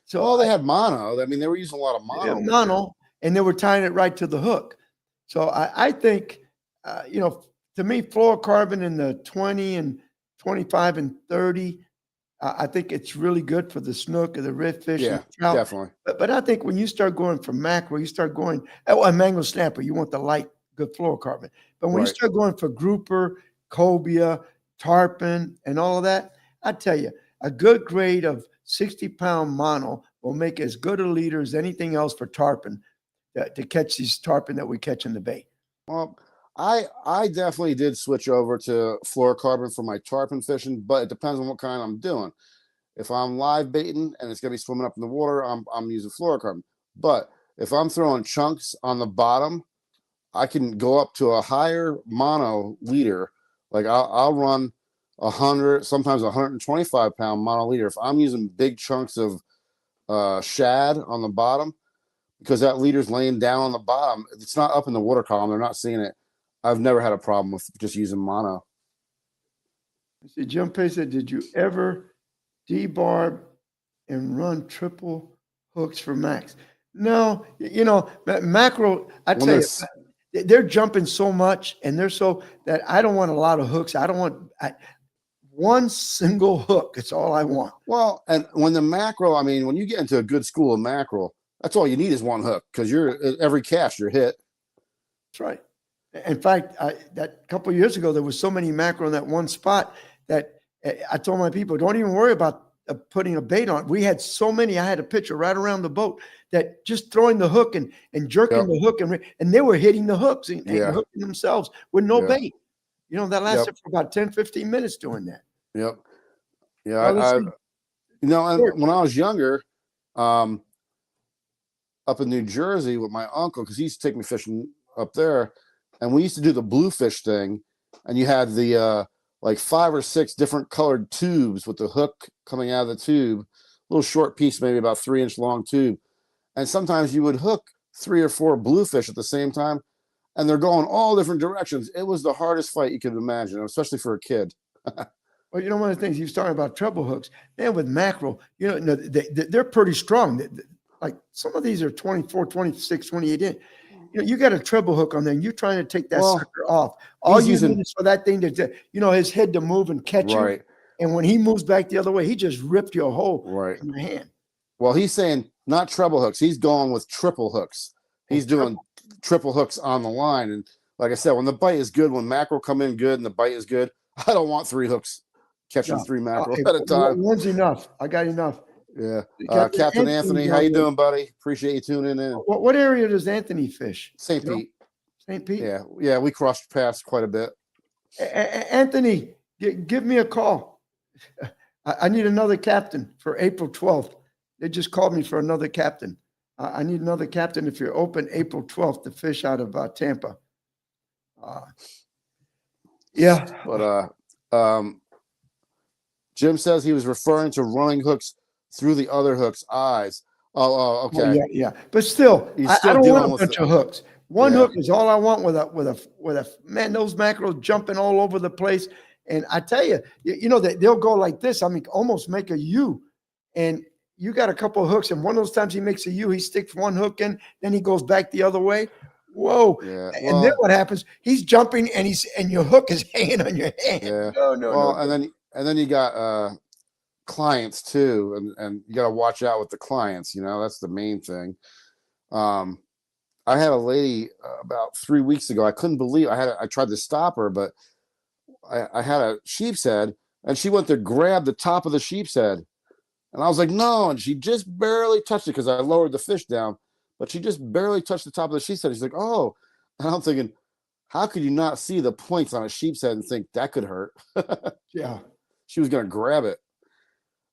So Oh, they had mono. I mean, they were using a lot of mono. leader. mono, and they were tying it right to the hook. So I think, to me, fluorocarbon in the 20 and 25 and 30, I think it's really good for the snook or the redfish and Yeah, the trout. definitely. But I think when you start going from mackerel, you start going, a mango snapper, you want the light, good fluorocarbon. But when you Right. start going for grouper, cobia, tarpon, and all of that, I tell you, a good grade of 60-pound mono will make as good a leader as anything else for tarpon to catch these tarpon that we catch in the bay. Well, I definitely did switch over to fluorocarbon for my tarpon fishing, but it depends on what kind I'm doing. If I'm live baiting and it's gonna be swimming up in the water, I'm using fluorocarbon. But if I'm throwing chunks on the bottom, I can go up to a higher mono leader. Like I'll run 100, sometimes 125-pound mono leader. If I'm using big chunks of shad on the bottom, because that leader's laying down on the bottom, it's not up in the water column. They're not seeing it. I've never had a problem with just using mono. See, Jim Pay said, did you ever debarb and run triple hooks for max? No, mackerel, I When tell you, there's they're jumping so much and they're so that I don't want a lot of hooks. I don't want one single hook. It's all I want. well, and when the mackerel, I mean, when you get into a good school of mackerel, that's all you need is one hook because you're every cast you're hit. That's right. In fact, that couple of years ago, there was so many mackerel in that one spot that I told my people, don't even worry about putting a bait on. We had so many. I had a picture right around the boat that just throwing the hook and jerking Yep. the hook and they were hitting the hooks and Yeah. hooking themselves with no Yeah. bait. That lasted for about 10, 15 minutes doing that. Yep. Yeah. Well, I listen, and when I was younger, up in New Jersey with my uncle, because he used to take me fishing up there, and we used to do the bluefish thing, and you had the like 5 or 6 different colored tubes with the hook coming out of the tube, little short piece, maybe about 3-inch long tube, and sometimes you would hook 3 or 4 bluefish at the same time, and they're going all different directions. It was the hardest fight you could imagine, especially for a kid. well, one of the things he was talking about treble hooks, man, with mackerel, they're pretty strong. Like some of these are 24, 26, 28 inch. You got a treble hook on there and you're trying to take that Well, sucker off. All you using- need is for that thing to, his head to move and catch you. Right. And when he moves back the other way, he just ripped you a hole Right. in your hand. Well, he's saying not treble hooks. He's going with triple hooks. He's doing triple hooks on the line. And like I said, when the bite is good, when mackerel come in good and the bite is good, I don't want 3 hooks catching No. 3 mackerel Hey, at a time. one's enough. I got enough. Yeah. Captain Captain Anthony's Anthony, how on you there. doing, buddy? Appreciate you tuning in. What area does Anthony fish? St. You know? Pete. St. Pete? Yeah. Yeah. We crossed paths quite a bit. Anthony, give me a call. I need another captain for April 12th. They just called me for another captain. I need another captain if you're open April 12th to fish out of Tampa. Yeah. But Jim says he was referring to running hooks through the other hook's eyes. Oh, okay. Oh, yeah. But still, He's I still don't want dealing a with bunch it. of hooks. One Yeah. hook is all I want with a man, those mackerel jumping all over the place. And I tell you, they'll go like this. I mean, almost make a U. And you got a couple of hooks. And one of those times he makes a U, he sticks one hook in, then he goes back the other way. Whoa. Yeah. And then what happens? He's jumping and your hook is hanging on your hand. Yeah. No. And then you got clients too, and you got to watch out with the clients. That's the main thing. I had a lady about 3 weeks ago. I couldn't believe I tried to stop her, but I had a sheep's head, and she went to grab the top of the sheep's head. And I was like, no. And she just barely touched it because I lowered the fish down, but she just barely touched the top of the sheep's head. She's like, oh. And I'm thinking, how could you not see the points on a sheep's head and think that could hurt? Yeah. She was going to grab it.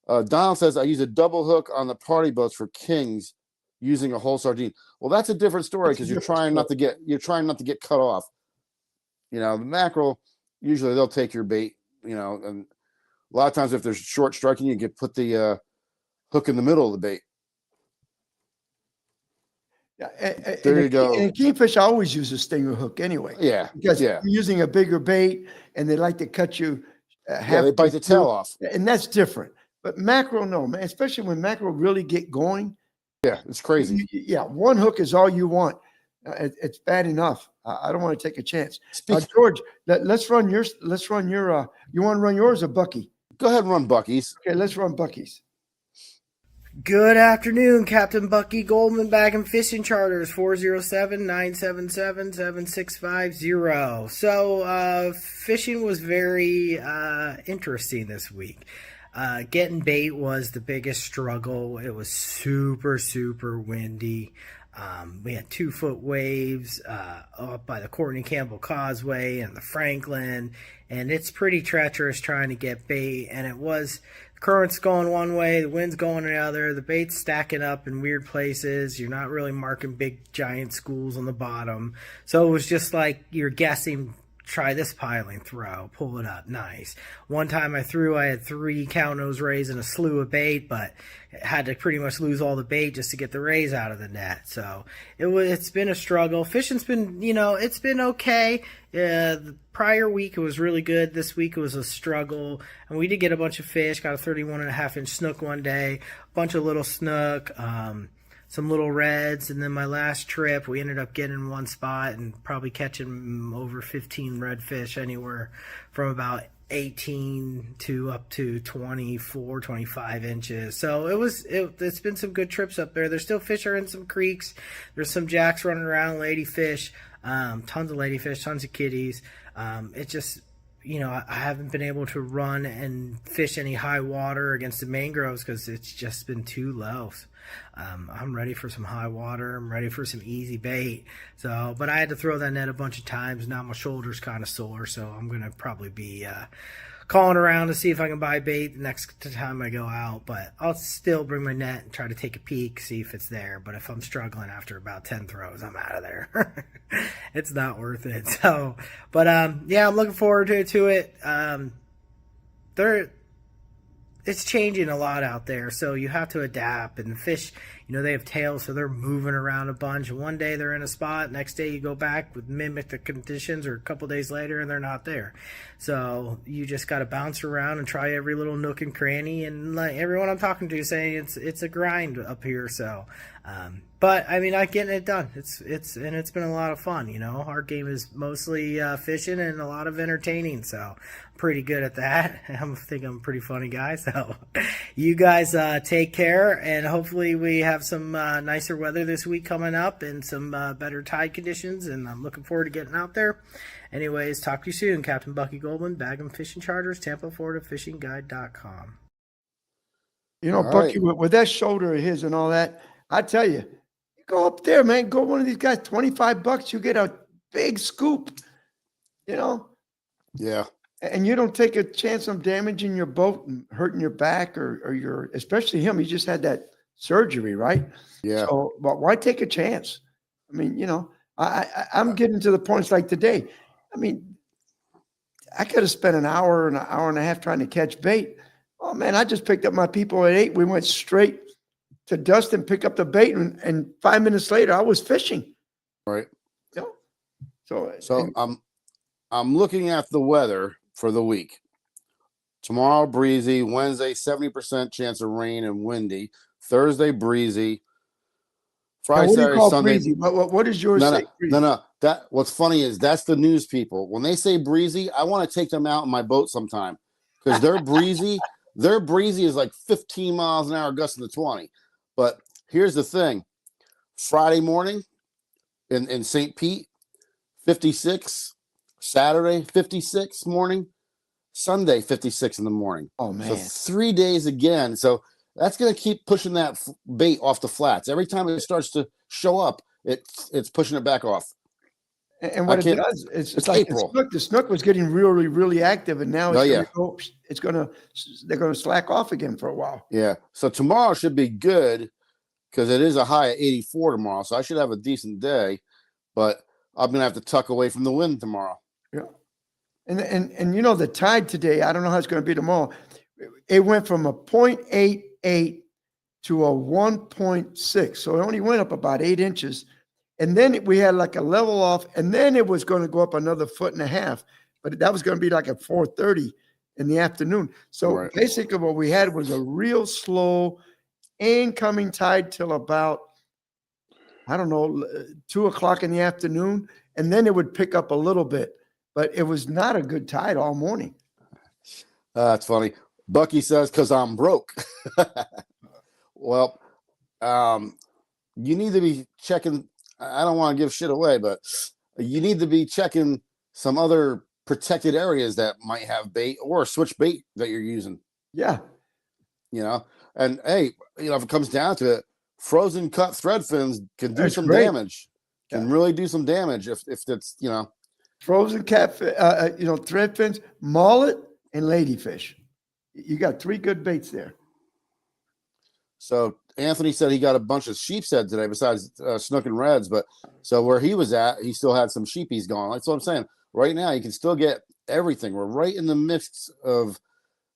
Donald says, I use a double hook on the party boats for kings using a whole sardine. Well, that's a different story because you're trying not to get cut off. You know, the mackerel, usually they'll take your bait, you know, and a lot of times if there's short striking, you can put the hook in the middle of the bait. Yeah, there you go. And kingfish always use a stinger hook anyway. Yeah, because yeah. you're using a bigger bait, and they like to cut you. They bite the tail off, and that's different. But mackerel, no, man. Especially when mackerel really get going. Yeah, it's crazy. Yeah, one hook is all you want. It's bad enough. I don't want to take a chance. George, let's run yours. Let's run your. You want to run yours or Bucky? Go ahead and run Bucky's. Okay, let's run Bucky's. Good afternoon, Captain Bucky Goldman, Baggin' Fishing Charters, 407-977-7650. So, fishing was very interesting this week. Getting bait was the biggest struggle. It was super, super windy. We had 2-foot waves up by the Courtney Campbell Causeway and the Franklin, and it's pretty treacherous trying to get bait. And it was the current's going one way, the wind's going the other, the bait's stacking up in weird places. You're not really marking big giant schools on the bottom, so it was just like you're guessing. Try this piling throw, pull it up, nice. One time I had 3 cow nose rays and a slew of bait, but had to pretty much lose all the bait just to get the rays out of the net. So it's been a struggle. Fishing's been, it's been okay. The prior week it was really good. This week it was a struggle, and we did get a bunch of fish. Got a 31.5-inch snook one day, a bunch of little snook, some little reds, and then my last trip we ended up getting one spot and probably catching over 15 redfish, anywhere from about 18 to up to 24, 25 inches. So it's been some good trips up there. There's still fish are in some creeks. There's some jacks running around, ladyfish, tons of ladyfish, tons of kitties. It just, I haven't been able to run and fish any high water against the mangroves because it's just been too low. I'm ready for some high water. I'm ready for some easy bait. So, but I had to throw that net a bunch of times. Now my shoulder's kind of sore, so I'm going to probably be calling around to see if I can buy bait the next time I go out. But I'll still bring my net and try to take a peek, see if it's there. But if I'm struggling after about 10 throws, I'm out of there. It's not worth it. So, but yeah, I'm looking forward to it. It's changing a lot out there, so you have to adapt. And the fish, they have tails, so they're moving around a bunch. One day they're in a spot, next day you go back with mimic the conditions, or a couple days later and they're not there. So you just got to bounce around and try every little nook and cranny. And like everyone I'm talking to is saying it's a grind up here. So, but I mean, I'm getting it done. It's been a lot of fun. Our game is mostly fishing and a lot of entertaining. So I'm pretty good at that. I think I'm a pretty funny guy. So you guys take care, and hopefully we have some nicer weather this week coming up and some better tide conditions. And I'm looking forward to getting out there. Anyways, talk to you soon. Captain Bucky Goldman, Baggin' Fishing Charters, Tampa, Florida, FishingGuide.com. Bucky, with that shoulder of his and all that, I tell you, go up there, man. Go one of these guys, $25, you get a big scoop, Yeah. And you don't take a chance of damaging your boat and hurting your back or your, especially him. He just had that surgery, right? Yeah. So, but why take a chance? I mean, I'm getting to the points like today. I mean, I could have spent an hour and a half trying to catch bait. Oh man, I just picked up my people at 8. We went straight to Dustin, pick up the bait, and 5 minutes later I was fishing. Right. So I'm looking at the weather for the week. Tomorrow breezy, Wednesday 70% chance of rain and windy, Thursday breezy, Friday, Saturday, Sunday. Breezy? What is yours say? No. That what's funny is that's the news people. When they say breezy, I want to take them out in my boat sometime because they're breezy. Their breezy is like 15 miles an hour, gusting to 20. But here's the thing: Friday morning in St. Pete, 56. Saturday, 56 morning. Sunday, 56 in the morning. Oh, So man. 3 days again. So that's going to keep pushing that bait off the flats. Every time it starts to show up, it's pushing it back off. And what it can't- does, it's it's like April. the snook was getting really, really active, and now Oh, it's yeah. they're gonna slack off again for a while. Yeah. So tomorrow should be good because it is a high of 84 tomorrow. So I should have a decent day, but I'm going to have to tuck away from the wind tomorrow. Yeah. And you know, the tide today, I don't know how it's going to be tomorrow. It went from a 0.88 to a 1.6. So it only went up about 8 inches. And then we had like a level off, and then it was going to go up another 1.5 feet, but that was going to be like at 4:30 in the afternoon. So Right. basically what we had was a real slow incoming tide till about, I don't know, 2 o'clock in the afternoon. And then it would pick up a little bit, but it was not a good tide all morning. That's funny. Bucky says, because I'm broke. Well, you need to be checking. I don't want to give shit away, but you need to be checking some other protected areas that might have bait or switch bait that you're using, Yeah. you know? And hey, you know, if it comes down to it, frozen cut thread fins can do That's some great. damage. Can Yeah. really do some damage if it's, you know. Frozen catfish, thread fins, mullet, and ladyfish. You got 3 good baits there. So Anthony said he got a bunch of sheep's head today besides snook and reds, but so where he was at, he still had some sheepies going. That's what I'm saying. Right now, you can still get everything. We're right in the midst of,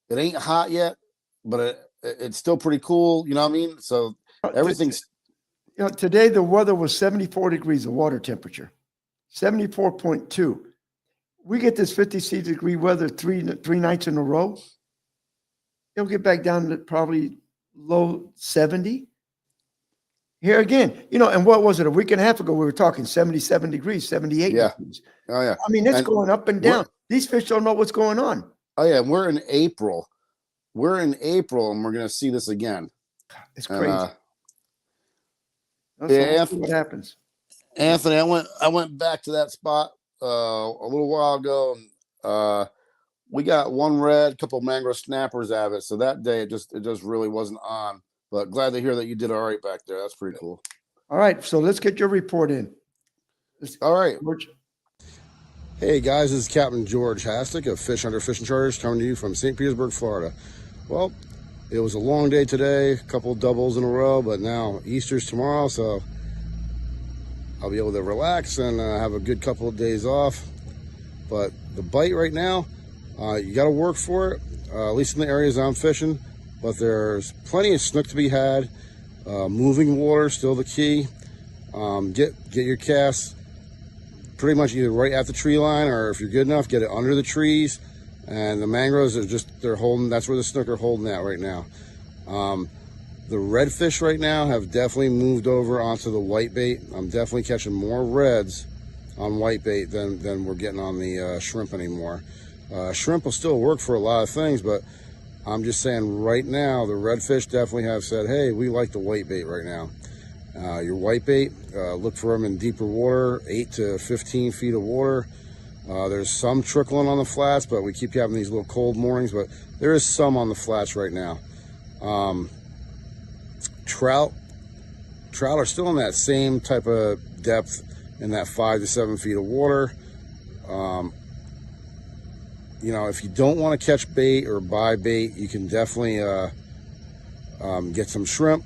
it ain't hot yet, but it's still pretty cool. You know what I mean? So everything's, You know, today the weather was 74 degrees, the water temperature, 74.2. We get this 56-degree weather three nights in a row. It'll get back down to probably low 70. Here again, you know, and what was it? A week and a half ago, we were talking 77 degrees, 78 Yeah. degrees. oh yeah. I mean, it's And going up and down. These fish don't know what's going on. Oh yeah. And we're in April. And we're going to see this again. It's And, crazy. So yeah, we'll see what happens. Anthony, I went back to that spot a little while ago, and we got one red, couple mangrove snappers out of it. So that day it just really wasn't on. But glad to hear that you did all right back there. That's pretty cool. All right, so let's get your report in. All right. George. Hey guys, this is Captain George Hastic of Fish Hunter Fishing Charters coming to you from St. Petersburg, Florida. Well, it was a long day today, a couple doubles in a row, but now Easter's tomorrow, so I'll be able to relax and have a good couple of days off. But the bite right now, you got to work for it, at least in the areas I'm fishing. But there's plenty of snook to be had. Moving water still the key. Get your casts pretty much either right at the tree line, or if you're good enough, get it under the trees. And the mangroves are they're holding, that's where the snook are holding at right now. The redfish right now have definitely moved over onto the whitebait. I'm definitely catching more reds on whitebait than we're getting on the shrimp anymore. Shrimp will still work for a lot of things, but I'm just saying right now, the redfish definitely have said, hey, we like the whitebait right now. Your whitebait, look for them in deeper water, 8 to 15 feet of water. There's some trickling on the flats, but we keep having these little cold mornings, but there is some on the flats right now. Trout are still in that same type of depth in that 5 to 7 feet of water. You know, if you don't want to catch bait or buy bait, you can definitely get some shrimp,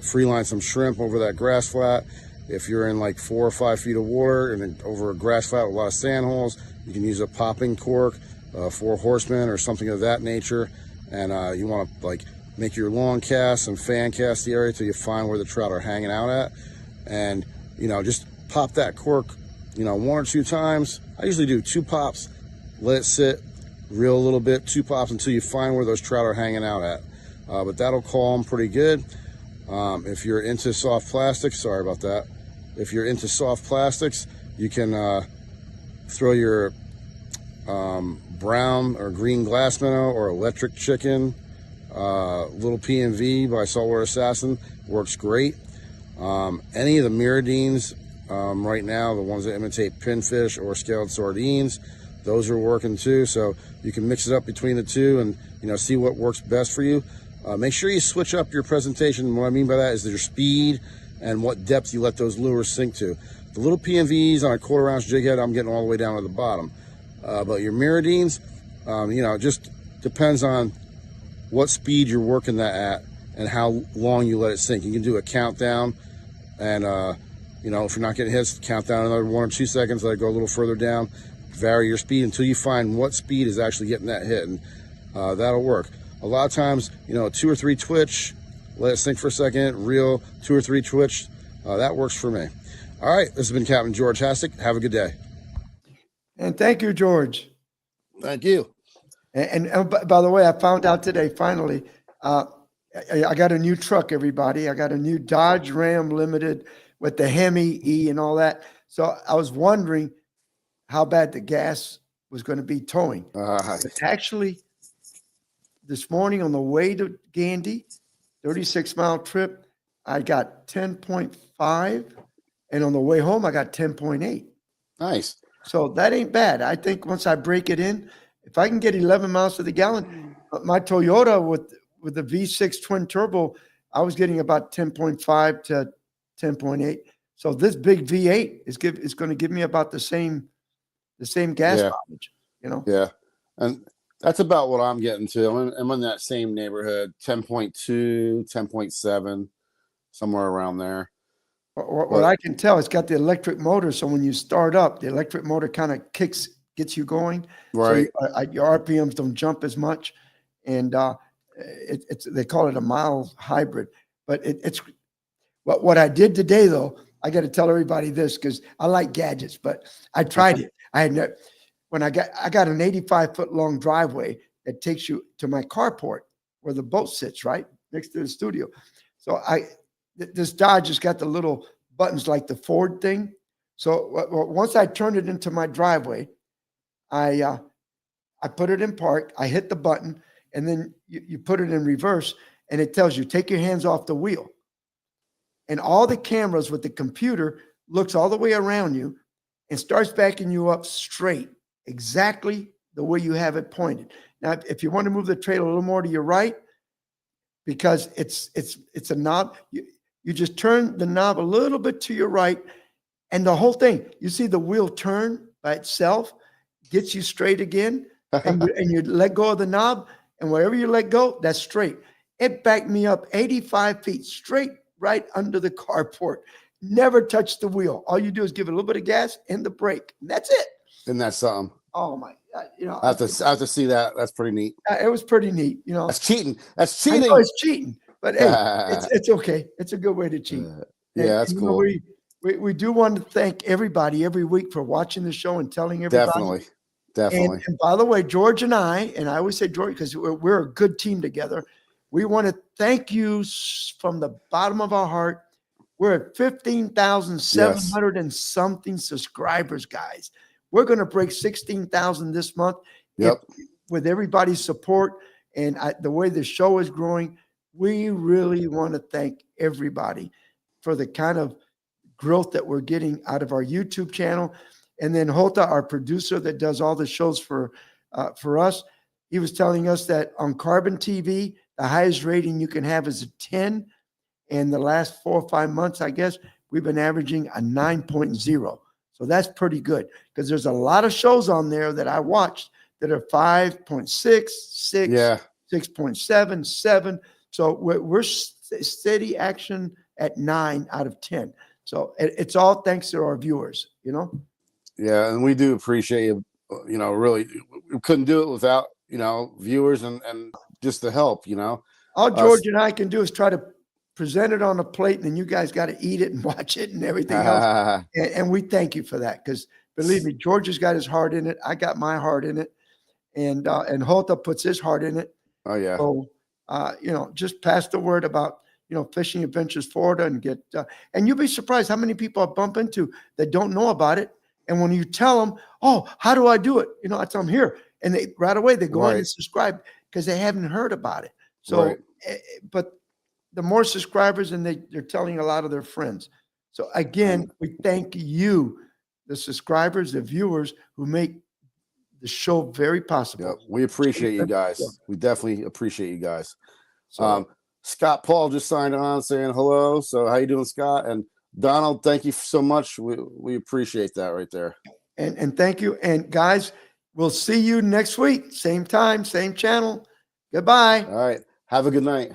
free line some shrimp over that grass flat. If you're in like 4 or 5 feet of water and then over a grass flat with a lot of sand holes, you can use a popping cork, 4 horsemen or something of that nature. And you want to like make your long casts and fan cast the area till you find where the trout are hanging out at. And, you know, just pop that cork, you know, 1 or 2 times. I usually do 2 pops, let it sit, reel a little bit, 2 pops until you find where those trout are hanging out at. But that'll call them pretty good. If you're into soft plastics, sorry about that. If you're into soft plastics, you can throw your brown or green glass minnow or electric chicken, little P&V by Saltwater Assassin, works great. Any of the Miradines right now, the ones that imitate pinfish or scaled sardines, those are working too. So you can mix it up between the two and, see what works best for you. Make sure you switch up your presentation. What I mean by that is your speed and what depth you let those lures sink to. The little PMVs on a 1/4 ounce jig head, I'm getting all the way down to the bottom. But your Miradines, it just depends on what speed you're working that at and how long you let it sink. You can do a countdown and, if you're not getting hits, count down another 1 or 2 seconds, let it go a little further down, vary your speed until you find what speed is actually getting that hit, and that'll work. A lot of times, 2 or 3 twitch, let it sink for a second, reel, 2 or 3 twitch, that works for me. All right, this has been Captain George Hastic. Have a good day. And thank you, George. Thank you. And by the way, I found out today, finally, I got a new truck, everybody. I got a new Dodge Ram Limited with the Hemi E and all that. So I was wondering how bad the gas was going to be towing. But actually, this morning on the way to Gandy, 36-mile trip, I got 10.5. And on the way home, I got 10.8. Nice. So that ain't bad. I think once I break it in, if I can get 11 miles to the gallon, my Toyota with the V6 twin turbo, I was getting about 10.5 to 10.8. So this big V8 is going to give me about the same gas mileage, Yeah. And that's about what I'm getting to. I'm in that same neighborhood, 10.2, 10.7, somewhere around there. What I can tell, it's got the electric motor. So when you start up, the electric motor kind of gets you going. Right. So your RPMs don't jump as much. And they call it a mild hybrid. But it's what I did today, though. I got to tell everybody this because I like gadgets, but I tried it. I got an 85-foot long driveway that takes you to my carport where the boat sits, right next to the studio. So this Dodge has got the little buttons like the Ford thing. So once I turned it into my driveway, I put it in park. I hit the button, and then you put it in reverse, and it tells you take your hands off the wheel. And all the cameras with the computer looks all the way around you and starts backing you up straight, exactly the way you have it pointed. Now, if you want to move the trailer a little more to your right, because it's a knob, you just turn the knob a little bit to your right, and the whole thing, you see the wheel turn by itself, gets you straight again, and you let go of the knob, and wherever you let go, that's straight. It backed me up 85 feet straight right under the carport. Never touched the wheel. All you do is give it a little bit of gas and the brake, and that's it. Isn't that something? Oh my, I have to see that. That's pretty neat. It was pretty neat. That's cheating. That's I cheating. know it's cheating, but hey, it's okay. It's a good way to cheat. Yeah, that's cool. We do want to thank everybody every week for watching the show and telling everybody. Definitely. And by the way, George and I always say George because we're a good team together. We want to thank you from the bottom of our heart. We're at 15,700 and something subscribers, guys. We're going to break 16,000 this month. Yep. With everybody's support and the way the show is growing, we really want to thank everybody for the kind of growth that we're getting out of our YouTube channel. And then Holta, our producer that does all the shows for us, he was telling us that on Carbon TV, the highest rating you can have is a 10. And the last 4 or 5 months, I guess, we've been averaging a 9.0. So that's pretty good because there's a lot of shows on there that I watched that are 5.6, 6, 6.7, 7. So we're steady action at 9 out of 10. So it's all thanks to our viewers, Yeah, and we do appreciate you. Really, we couldn't do it without viewers and just the help. All George and I can do is try to present it on a plate, and then you guys got to eat it and watch it and everything else. And we thank you for that because believe me, George has got his heart in it. I got my heart in it, and Holta puts his heart in it. Oh yeah. So just pass the word about Fishing Adventures Florida and get and you'll be surprised how many people I bump into that don't know about it. And when you tell them, oh, how do I do it? I tell them here, and they right away they go in and subscribe because they haven't heard about it. So, but the more subscribers, and they're telling a lot of their friends. So again, we thank you, the subscribers, the viewers who make the show very possible. Yep. We appreciate you guys. We definitely appreciate you guys. So, Scott Paul just signed on saying hello. So how you doing, Scott? And Donald, thank you so much. We appreciate that right there. and thank you. And guys, we'll see you next week. Same time, same channel. Goodbye. All right. Have a good night.